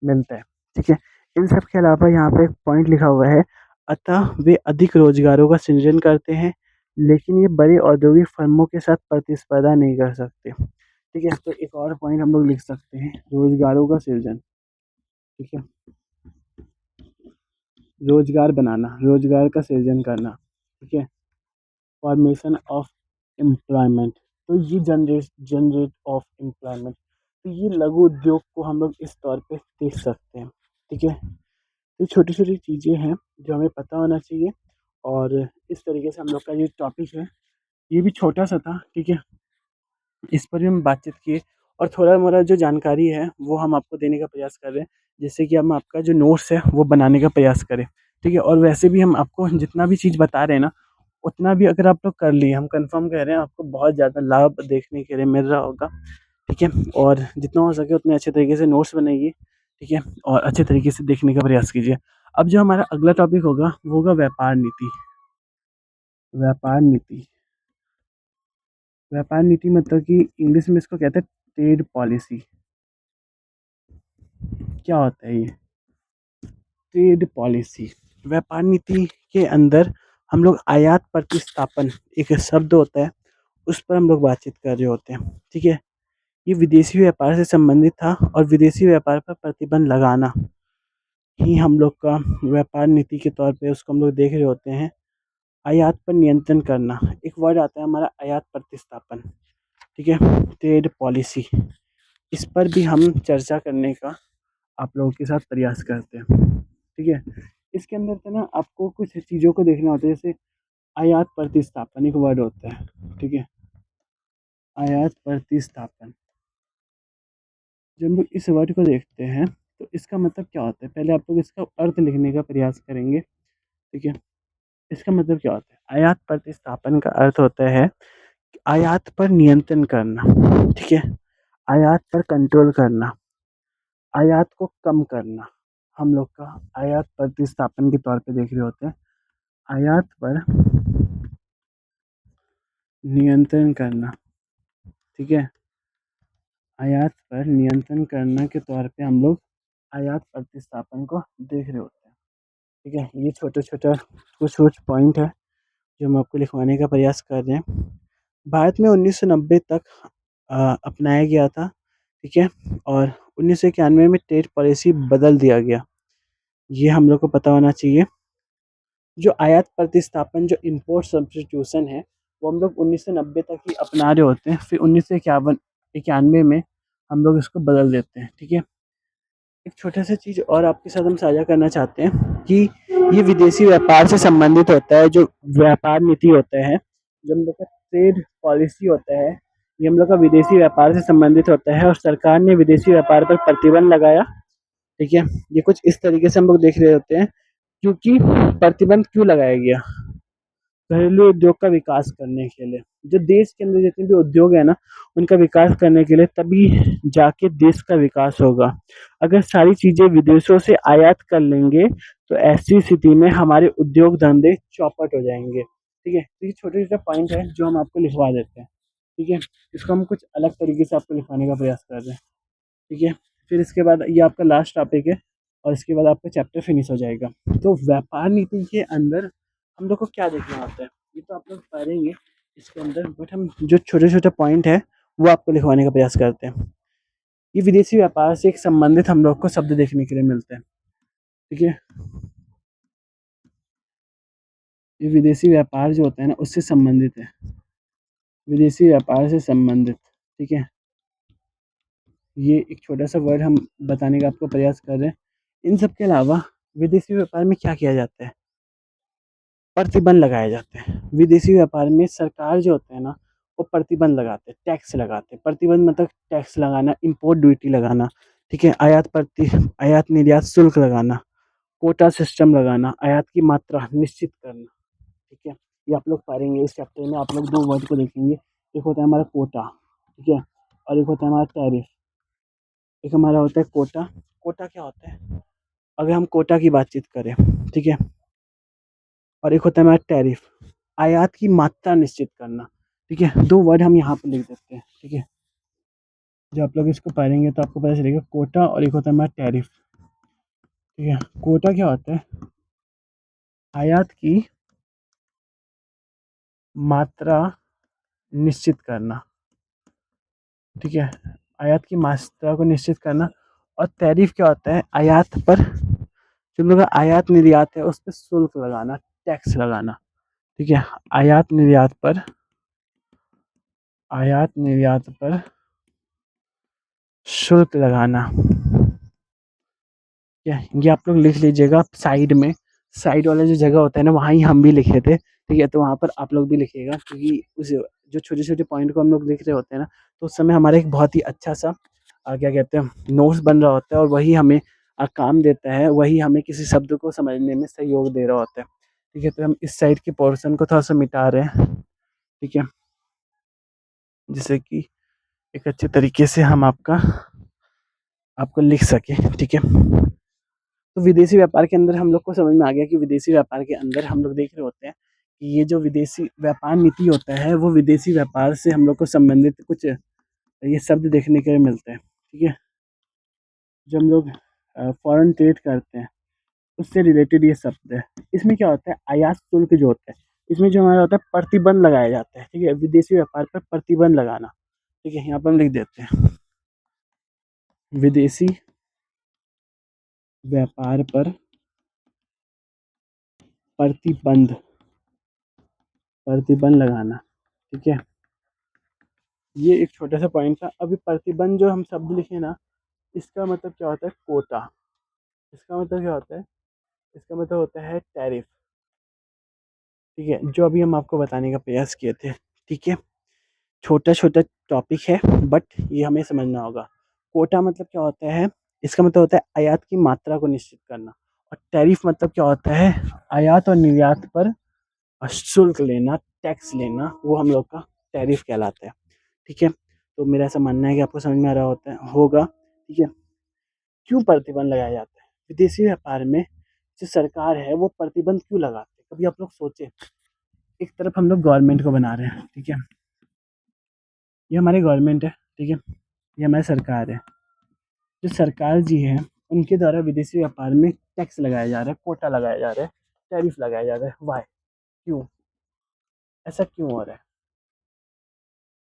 मिलता है, ठीक है। इन सब के अलावा यहाँ पे एक पॉइंट लिखा हुआ है, अतः वे अधिक रोजगारों का सृजन करते हैं, लेकिन ये बड़ी औद्योगिक फर्मों के साथ प्रतिस्पर्धा नहीं कर सकते, ठीक है। तो एक और पॉइंट हम लोग लिख सकते हैं, रोजगारों का सृजन, ठीक है। रोजगार बनाना, रोजगार का सृजन करना, ठीक है। फॉर्मेशन ऑफ एम्प्लॉयमेंट, तो ये जनरेट ऑफ एम्प्लॉयमेंट, तो ये लघु उद्योग को हम लोग इस तौर पे देख सकते हैं, ठीक है। ये छोटी-छोटी चीज़ें हैं जो हमें पता होना चाहिए। और इस तरीके से हम लोग का ये टॉपिक है, ये भी छोटा-सा था, ठीक है। इस पर भी हम बातचीत किए और थोड़ा-मोड़ा जो जानकारी है वो हम आपको देने का प्रयास कर रहे हैं, जिससे कि हम आपका जो नोट्स है वो बनाने का प्रयास करें, ठीक है। और वैसे भी हम आपको जितना भी चीज़ बता रहे हैं ना, उतना भी अगर आप लोग कर लिए, हम कन्फर्म कह रहे हैं आपको बहुत ज़्यादा लाभ देखने के लिए मिल रहा होगा, ठीक है। और जितना हो सके उतने अच्छे तरीके से नोट्स बनाइए, ठीक है। और अच्छे तरीके से देखने का प्रयास कीजिए। अब जो हमारा अगला टॉपिक होगा वो होगा व्यापार नीति। व्यापार नीति, व्यापार नीति मतलब कि इंग्लिश में इसको कहते हैं ट्रेड पॉलिसी। क्या होता है ये ट्रेड पॉलिसी? व्यापार नीति के अंदर हम लोग आयात प्रतिस्थापन, एक शब्द होता है, उस पर हम लोग बातचीत कर रहे होते हैं, ठीक है। ये विदेशी व्यापार से संबंधित था और विदेशी व्यापार पर प्रतिबंध लगाना ही हम लोग का व्यापार नीति के तौर पे उसको हम लोग देख रहे होते हैं। आयात पर नियंत्रण करना, एक वर्ड आता है हमारा आयात प्रतिस्थापन, ठीक है। ट्रेड पॉलिसी, इस पर भी हम चर्चा करने का आप लोगों के साथ प्रयास करते हैं, ठीक है। इसके अंदर से ना आपको कुछ चीज़ों को देखना होता है, जैसे आयात प्रतिस्थापन एक वर्ड होता है, ठीक है। आयात प्रतिस्थापन, जब हम लोग इस वर्ड को देखते हैं तो इसका मतलब क्या होता है? पहले आप लोग इसका अर्थ लिखने का प्रयास करेंगे, ठीक है? इसका मतलब क्या होता है? आयात प्रतिस्थापन का अर्थ होता है आयात पर नियंत्रण करना, ठीक है? आयात पर कंट्रोल करना, आयात को कम करना। हम लोग का आयात प्रतिस्थापन के तौर पे देख रहे होते हैं। आयात पर नियंत्रण करना, ठीक है? आयात पर नियंत्रण करना के तौर पे हम लोग आयात प्रतिस्थापन को देख रहे होते हैं, ठीक है? ये छोटा-छोटा कुछ-कुछ पॉइंट है जो हम आपको लिखवाने का प्रयास कर रहे हैं। भारत में 1990 तक अपनाया गया था, ठीक है? और 1991 में ट्रेड पॉलिसी बदल दिया गया। ये हम लोग को पता होना चाहिए। जो आयात प्रतिस्थापन जो इम्पोर्ट सब्स्टिट्यूशन है, वो हम लोग 1990 तक ही अपना रहे होते हैं। फिर 1991 में हम लोग इसको बदल देते हैं, ठीक है? एक छोटा-सा चीज़ और आपके साथ हम साझा करना चाहते हैं कि ये विदेशी व्यापार से संबंधित होता है, जो व्यापार नीति होता है, जो हम लोग का ट्रेड पॉलिसी होता है, ये हम लोग का विदेशी व्यापार से संबंधित होता है और सरकार ने विदेशी व्यापार पर प्रतिबंध लगाया, ठीक है? ये कुछ इस तरीके से हम लोग देख रहे होते हैं, क्योंकि प्रतिबंध क्यों लगाया गया? घरेलू उद्योग का विकास करने के लिए। जो देश के अंदर जितने भी उद्योग है ना, उनका विकास करने के लिए, तभी जाके देश का विकास होगा। अगर सारी चीज़ें विदेशों से आयात कर लेंगे, तो ऐसी स्थिति में हमारे उद्योग धंधे चौपट हो जाएँगे, ठीक है? तो ये छोटे-छोटे पॉइंट है जो हम आपको लिखवा देते हैं, ठीक है? इसको हम कुछ अलग तरीके से आपको लिखवाने का प्रयास कर रहे हैं, ठीक है? फिर इसके बाद ये आपका लास्ट टॉपिक है और इसके बाद आपका चैप्टर फिनिश हो जाएगा। तो व्यापार नीति के अंदर हम लोग को क्या देखना होता है, ये तो आप लोग पढ़ेंगे इसके अंदर, बट हम जो छोटे-छोटे पॉइंट है, वो आपको लिखवाने का प्रयास करते हैं। ये विदेशी व्यापार से एक संबंधित हम लोग को शब्द देखने के लिए मिलते हैं, ठीक है? ये विदेशी व्यापार जो होता है ना, उससे संबंधित है। विदेशी व्यापार से संबंधित, ठीक है? ये एक छोटा-सा वर्ड हम बताने का आपको प्रयास कर रहे हैं। इन सब के अलावा विदेशी व्यापार में क्या किया जाता है? प्रतिबंध लगाए जाते हैं। विदेशी व्यापार में सरकार जो होता है ना, वो प्रतिबंध लगाते हैं, टैक्स लगाते हैं। प्रतिबंध मतलब टैक्स लगाना, इम्पोर्ट ड्यूटी लगाना, ठीक है? आयात निर्यात शुल्क लगाना, कोटा सिस्टम लगाना, आयात की मात्रा निश्चित करना, ठीक है? ये आप लोग पढ़ेंगे इस चैप्टर में। आप लोग 2 वर्ड को देखेंगे, एक होता है हमारा कोटा, ठीक है? और एक होता है हमारा टैरिफ। एक हमारा होता है कोटा। कोटा क्या होता है? अगर हम कोटा की बातचीत करें, ठीक है? और एक होता है हमारा टैरिफ, आयात की मात्रा निश्चित करना, ठीक है? 2 वर्ड हम यहाँ पे लिख देते हैं, ठीक है? जब आप लोग इसको पढ़ेंगे तो आपको पता चलेगा, कोटा और एक होता है हमारा टैरिफ, ठीक है? कोटा क्या होता है? आयात की मात्रा निश्चित करना, ठीक है? आयात की मात्रा को निश्चित करना। और टैरिफ क्या होता है? आयात पर जो हम लोग का आयात निर्यात है, उस पे शुल्क लगाना, टैक्स लगाना, ठीक है? आयात निर्यात पर शुल्क लगाना, ठीक है? ये आप लोग लिख लीजिएगा साइड में। साइड वाला जो जगह होता है ना, वहाँ ही हम भी लिखे थे, ठीक है? तो वहाँ पर आप लोग भी लिखिएगा, क्योंकि उस जो छोटे-छोटे पॉइंट को हम लोग लिख रहे होते हैं ना, तो उस समय हमारा एक बहुत ही अच्छा-सा क्या कहते हैं, नोट्स बन रहा होता है और वही हमें काम देता है, वही हमें किसी शब्द को समझने में सहयोग दे रहा होता है, ठीक है? तो हम इस साइड के पोर्शन को थोड़ा-सा मिटा रहे हैं, ठीक है? जिससे कि एक अच्छे तरीके से हम आपको लिख सकें, ठीक है? तो विदेशी व्यापार के अंदर हम लोग को समझ में आ गया कि विदेशी व्यापार के अंदर हम लोग देख रहे होते हैं कि ये जो विदेशी व्यापार नीति होता है, वो विदेशी व्यापार से हम लोग को संबंधित कुछ ये शब्द देखने के लिए मिलते हैं, ठीक है? जो हम लोग फॉरेन ट्रेड करते हैं, उससे रिलेटेड ये शब्द है। इसमें क्या होता है? आयात शुल्क जो होता है, इसमें जो हमारा होता है प्रतिबंध लगाया जाता है, ठीक है? विदेशी व्यापार पर प्रतिबंध लगाना, ठीक है? यहाँ पर हम लिख देते हैं, विदेशी व्यापार पर प्रतिबंध प्रतिबंध लगाना, ठीक है? ये एक छोटा-सा पॉइंट था। अभी प्रतिबंध जो हम शब्द लिखे ना, इसका मतलब क्या होता है? कोटा। इसका मतलब क्या होता है? इसका मतलब होता है टैरिफ, ठीक है? जो अभी हम आपको बताने का प्रयास किए थे, ठीक है? छोटा-छोटा टॉपिक है, बट ये हमें समझना होगा। कोटा मतलब क्या होता है? इसका मतलब होता है आयात की मात्रा को निश्चित करना। और टैरिफ मतलब क्या होता है, आयात और निर्यात पर शुल्क लेना, टैक्स लेना, वो हम लोग का टैरिफ कहलाता है। ठीक है, तो मेरा ऐसा मानना है कि आपको समझ में आ रहा होता है होगा। ठीक है, क्यों प्रतिबंध लगाया जाता है विदेशी व्यापार में, जो सरकार है वो प्रतिबंध क्यों लगाते हैं, कभी आप लोग सोचे। एक तरफ हम लोग गवर्नमेंट को बना रहे हैं, ठीक है, ये हमारी गवर्नमेंट है, ठीक है, ये हमारी सरकार है। जो सरकार जी है उनके द्वारा विदेशी व्यापार में टैक्स लगाया जा रहा है, कोटा लगाया जा रहा है, टैरिफ लगाया जा रहा है। वाई, क्यों, ऐसा क्यों हो रहा है?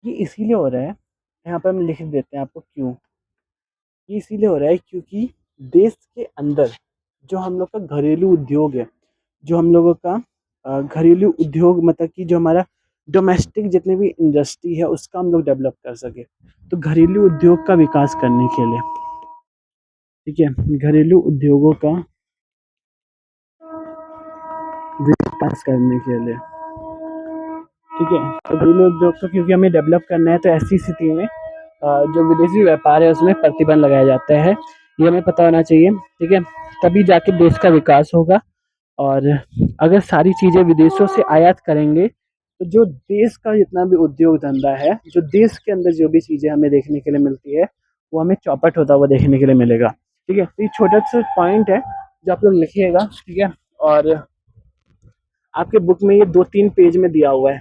ये इसीलिए हो रहा है, यहाँ पर हम लिख देते हैं आपको क्यों। ये इसीलिए हो रहा है क्योंकि देश के अंदर जो हम लोग का घरेलू उद्योग है, जो हम लोगों का घरेलू उद्योग मतलब कि जो हमारा डोमेस्टिक जितने भी इंडस्ट्री है उसका हम लोग डेवलप कर सके। तो घरेलू उद्योग का विकास करने के लिए, ठीक है, घरेलू उद्योगों का विकास करने के लिए, ठीक है, तो घरेलू उद्योग को क्योंकि हमें डेवलप करना है, तो ऐसी स्थिति में जो विदेशी व्यापार है उसमें प्रतिबंध लगाया जाता है। ये हमें पता होना चाहिए, ठीक है, तभी जाके देश का विकास होगा। और अगर सारी चीज़ें विदेशों से आयात करेंगे तो जो देश का जितना भी उद्योग धंधा है, जो देश के अंदर जो भी चीज़ें हमें देखने के लिए मिलती है वो हमें चौपट होता हुआ देखने के लिए मिलेगा। ठीक है, तो ये छोटा सा पॉइंट है जो आप लोग लिखिएगा, ठीक है। और आपके बुक में ये 2-3 पेज में दिया हुआ है,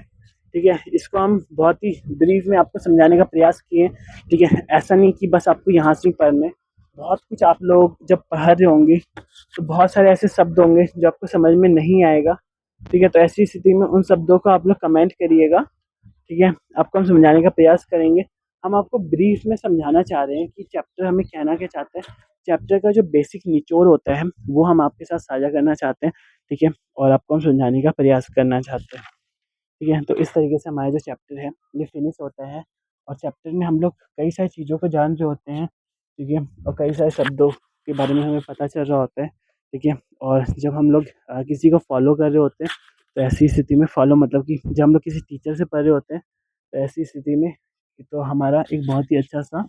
ठीक है, इसको हम बहुत ही ब्रीफ में आपको समझाने का प्रयास किए, ठीक है। ऐसा नहीं कि बस आपको यहाँ से ही पढ़ना है, बहुत कुछ आप लोग जब पढ़ रहे होंगे तो बहुत सारे ऐसे शब्द होंगे जो आपको समझ में नहीं आएगा, ठीक है। तो ऐसी स्थिति में उन शब्दों को आप लोग कमेंट करिएगा, ठीक है, आपको हम समझाने का प्रयास करेंगे। हम आपको ब्रीफ में समझाना चाह रहे हैं कि चैप्टर हमें कहना क्या चाहते हैं, चैप्टर का जो बेसिक निचोड़ होता है वो हम आपके साथ साझा करना चाहते हैं, ठीक है, और आपको हम समझाने का प्रयास करना चाहते हैं, ठीक है। तो इस तरीके से हमारा जो चैप्टर है ये फिनिश होता है, और चैप्टर में हम लोग कई सारी चीज़ों को जान रहे होते हैं, ठीक है, और कई सारे शब्दों के बारे में हमें पता चल रहा होता है, ठीक है। और जब हम लोग किसी को फॉलो कर रहे होते हैं, तो ऐसी स्थिति में फॉलो मतलब कि जब हम लोग किसी टीचर से पढ़ रहे होते हैं, तो ऐसी स्थिति में तो हमारा एक बहुत ही अच्छा सा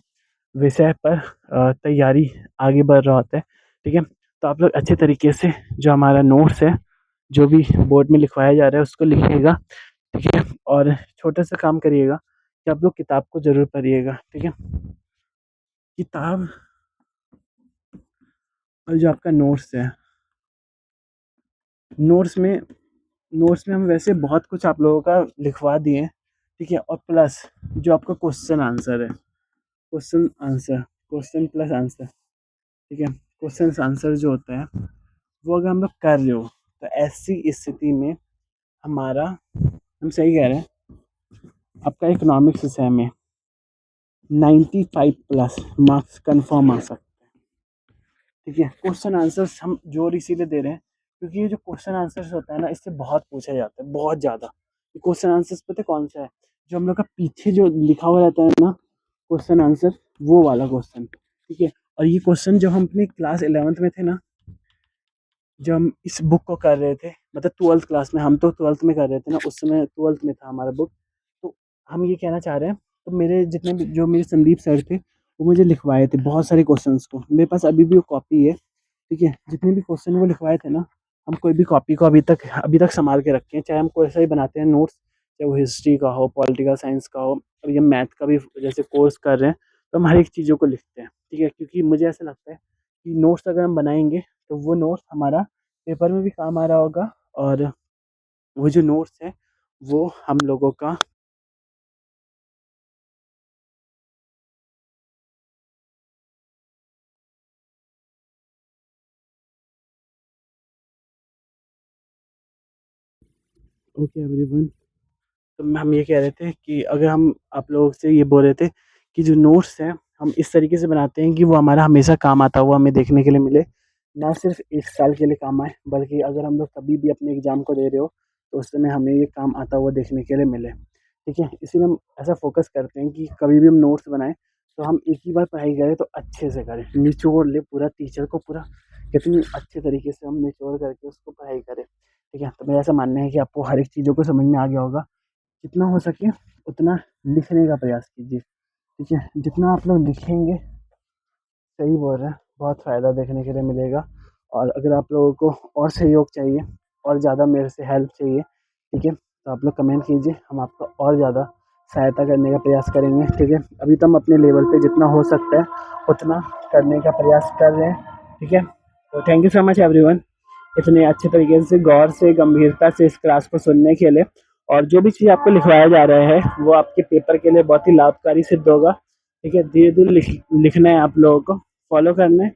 विषय पर तैयारी आगे बढ़ रहा होता है, ठीक है। तो आप लोग अच्छे तरीके से जो हमारा नोट्स है, जो भी बोर्ड में लिखवाया जा रहा है उसको लिखिएगा, ठीक है। और छोटा सा काम करिएगा कि आप लोग किताब को ज़रूर पढ़िएगा, ठीक है। किताब और जो आपका नोट्स है, नोट्स में नोट्स में हम वैसे बहुत कुछ आप लोगों का लिखवा दिए हैं, ठीक है। और प्लस जो आपका क्वेश्चन आंसर है, question answer, question plus answer, ठीक है, क्वेश्चन आंसर जो होता है वो अगर हम लोग कर रहे हो तो ऐसी स्थिति में हमारा, हम सही कह रहे हैं, आपका इकोनॉमिक्स विषय में 95 प्लस मार्क्स कन्फर्म आ सकते हैं, ठीक है। क्वेश्चन आंसर्स हम जोर इसीलिए दे रहे हैं क्योंकि ये जो क्वेश्चन आंसर्स होता है ना, इससे बहुत पूछा जाता है, बहुत ज़्यादा। ये क्वेश्चन आंसर्स पता है कौन सा है, जो हम लोग का पीछे जो लिखा हुआ रहता है ना क्वेश्चन आंसर, वो वाला क्वेश्चन, ठीक है। और ये क्वेश्चन जब हम अपनी क्लास 11th में थे ना, जब हम इस बुक को कर रहे थे, मतलब 12th क्लास में, हम तो 12th में कर रहे थे ना, उस समय 12th में था हमारा बुक। तो हम ये कहना चाह रहे हैं, तो मेरे जितने भी जो मेरे संदीप सर थे वो मुझे लिखवाए थे बहुत सारे क्वेश्चंस को, मेरे पास अभी भी वो कॉपी है, ठीक है। जितने भी क्वेश्चन वो लिखवाए थे ना, हम कोई भी कॉपी को अभी तक संभाल के रखे हैं, चाहे हम कोई सा ही बनाते हैं नोट्स, चाहे वो हिस्ट्री का हो, पॉलिटिकल साइंस का हो, और ये मैथ का भी जैसे कोर्स कर रहे हैं, तो हम हर एक चीज़ों को लिखते हैं, ठीक है। क्योंकि मुझे ऐसा लगता है कि नोट्स अगर हम बनाएंगे तो वो नोट्स हमारा पेपर में भी काम आ रहा होगा, और वो जो नोट्स है वो हम लोगों का ओके एवरीवन। तो हम ये कह रहे थे कि अगर हम आप लोगों से ये बोल रहे थे कि जो नोट्स हैं हम इस तरीके से बनाते हैं कि वो हमारा हमेशा काम आता हुआ हमें देखने के लिए मिले, ना सिर्फ 1 साल के लिए काम आए, बल्कि अगर हम लोग कभी भी अपने एग्ज़ाम को दे रहे हो तो उस समय हमें ये काम आता हुआ देखने के लिए मिले, ठीक है। इसीलिए हम ऐसा फ़ोकस करते हैं कि कभी भी हम नोट्स बनाएँ तो हम एक ही बार पढ़ाई करें तो अच्छे से करें, निचोड़ लें पूरा टीचर को, पूरा कितनी अच्छे तरीके से हम निचोड़ करके उसको पढ़ाई करें, ठीक है। तो मेरा ऐसा मानना है कि आपको हर एक चीज़ों को समझ में आ गया होगा। जितना हो सके उतना लिखने का प्रयास कीजिए, ठीक है। जितना आप लोग लिखेंगे, सही बोल रहे हैं, बहुत फ़ायदा देखने के लिए मिलेगा। और अगर आप लोगों को और सहयोग चाहिए और ज़्यादा मेरे से हेल्प चाहिए, ठीक है, तो आप लोग कमेंट कीजिए, हम आपका और ज़्यादा सहायता करने का प्रयास करेंगे, ठीक है। अभी तो हम अपने लेवल पे जितना हो सकता है उतना करने का प्रयास कर रहे हैं, ठीक है। तो thank you so much everyone, इतने अच्छे तरीके से गौर से गंभीरता से इस क्लास को सुनने के लिए। और जो भी चीज़ आपको लिखवाया जा रहा है वो आपके पेपर के लिए बहुत ही लाभकारी सिद्ध होगा, ठीक है। धीरे धीरे लिखना है आप लोगों को, फॉलो करना है,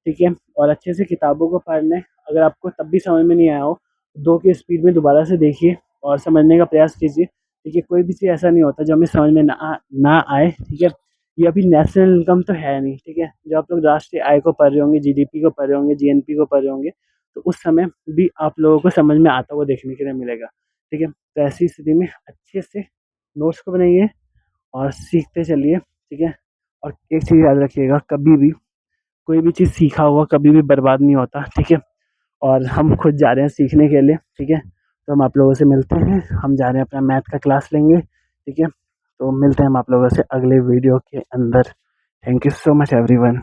ठीक है। और अच्छे से किताबों को पढ़ना है। अगर आपको तब भी समझ में नहीं आया हो, 2 की स्पीड में दोबारा से देखिए और समझने का प्रयास कीजिए, ठीक है। कोई भी चीज़ ऐसा नहीं होता जो हमें समझ में ना आए, ठीक है। ये अभी नेशनल इनकम तो है नहीं, ठीक है। जब आप लोग राष्ट्रीय आय को पढ़ रहे होंगे, जीडीपी को पढ़ रहे होंगे, जीएनपी को पढ़ रहे होंगे, तो उस समय भी आप लोगों को समझ में आता हुआ देखने के लिए मिलेगा, ठीक है। तो ऐसी स्थिति में अच्छे से नोट्स को बनाइए और सीखते चलिए, ठीक है। और एक चीज़ याद रखिएगा, कभी भी कोई भी चीज़ सीखा हुआ कभी भी बर्बाद नहीं होता, ठीक है। और हम खुद जा रहे हैं सीखने के लिए, ठीक है। तो हम आप लोगों से मिलते हैं, हम जा रहे हैं अपना मैथ का क्लास लेंगे, ठीक है। तो मिलते हैं हम आप लोगों से अगले वीडियो के अंदर। Thank you so much everyone.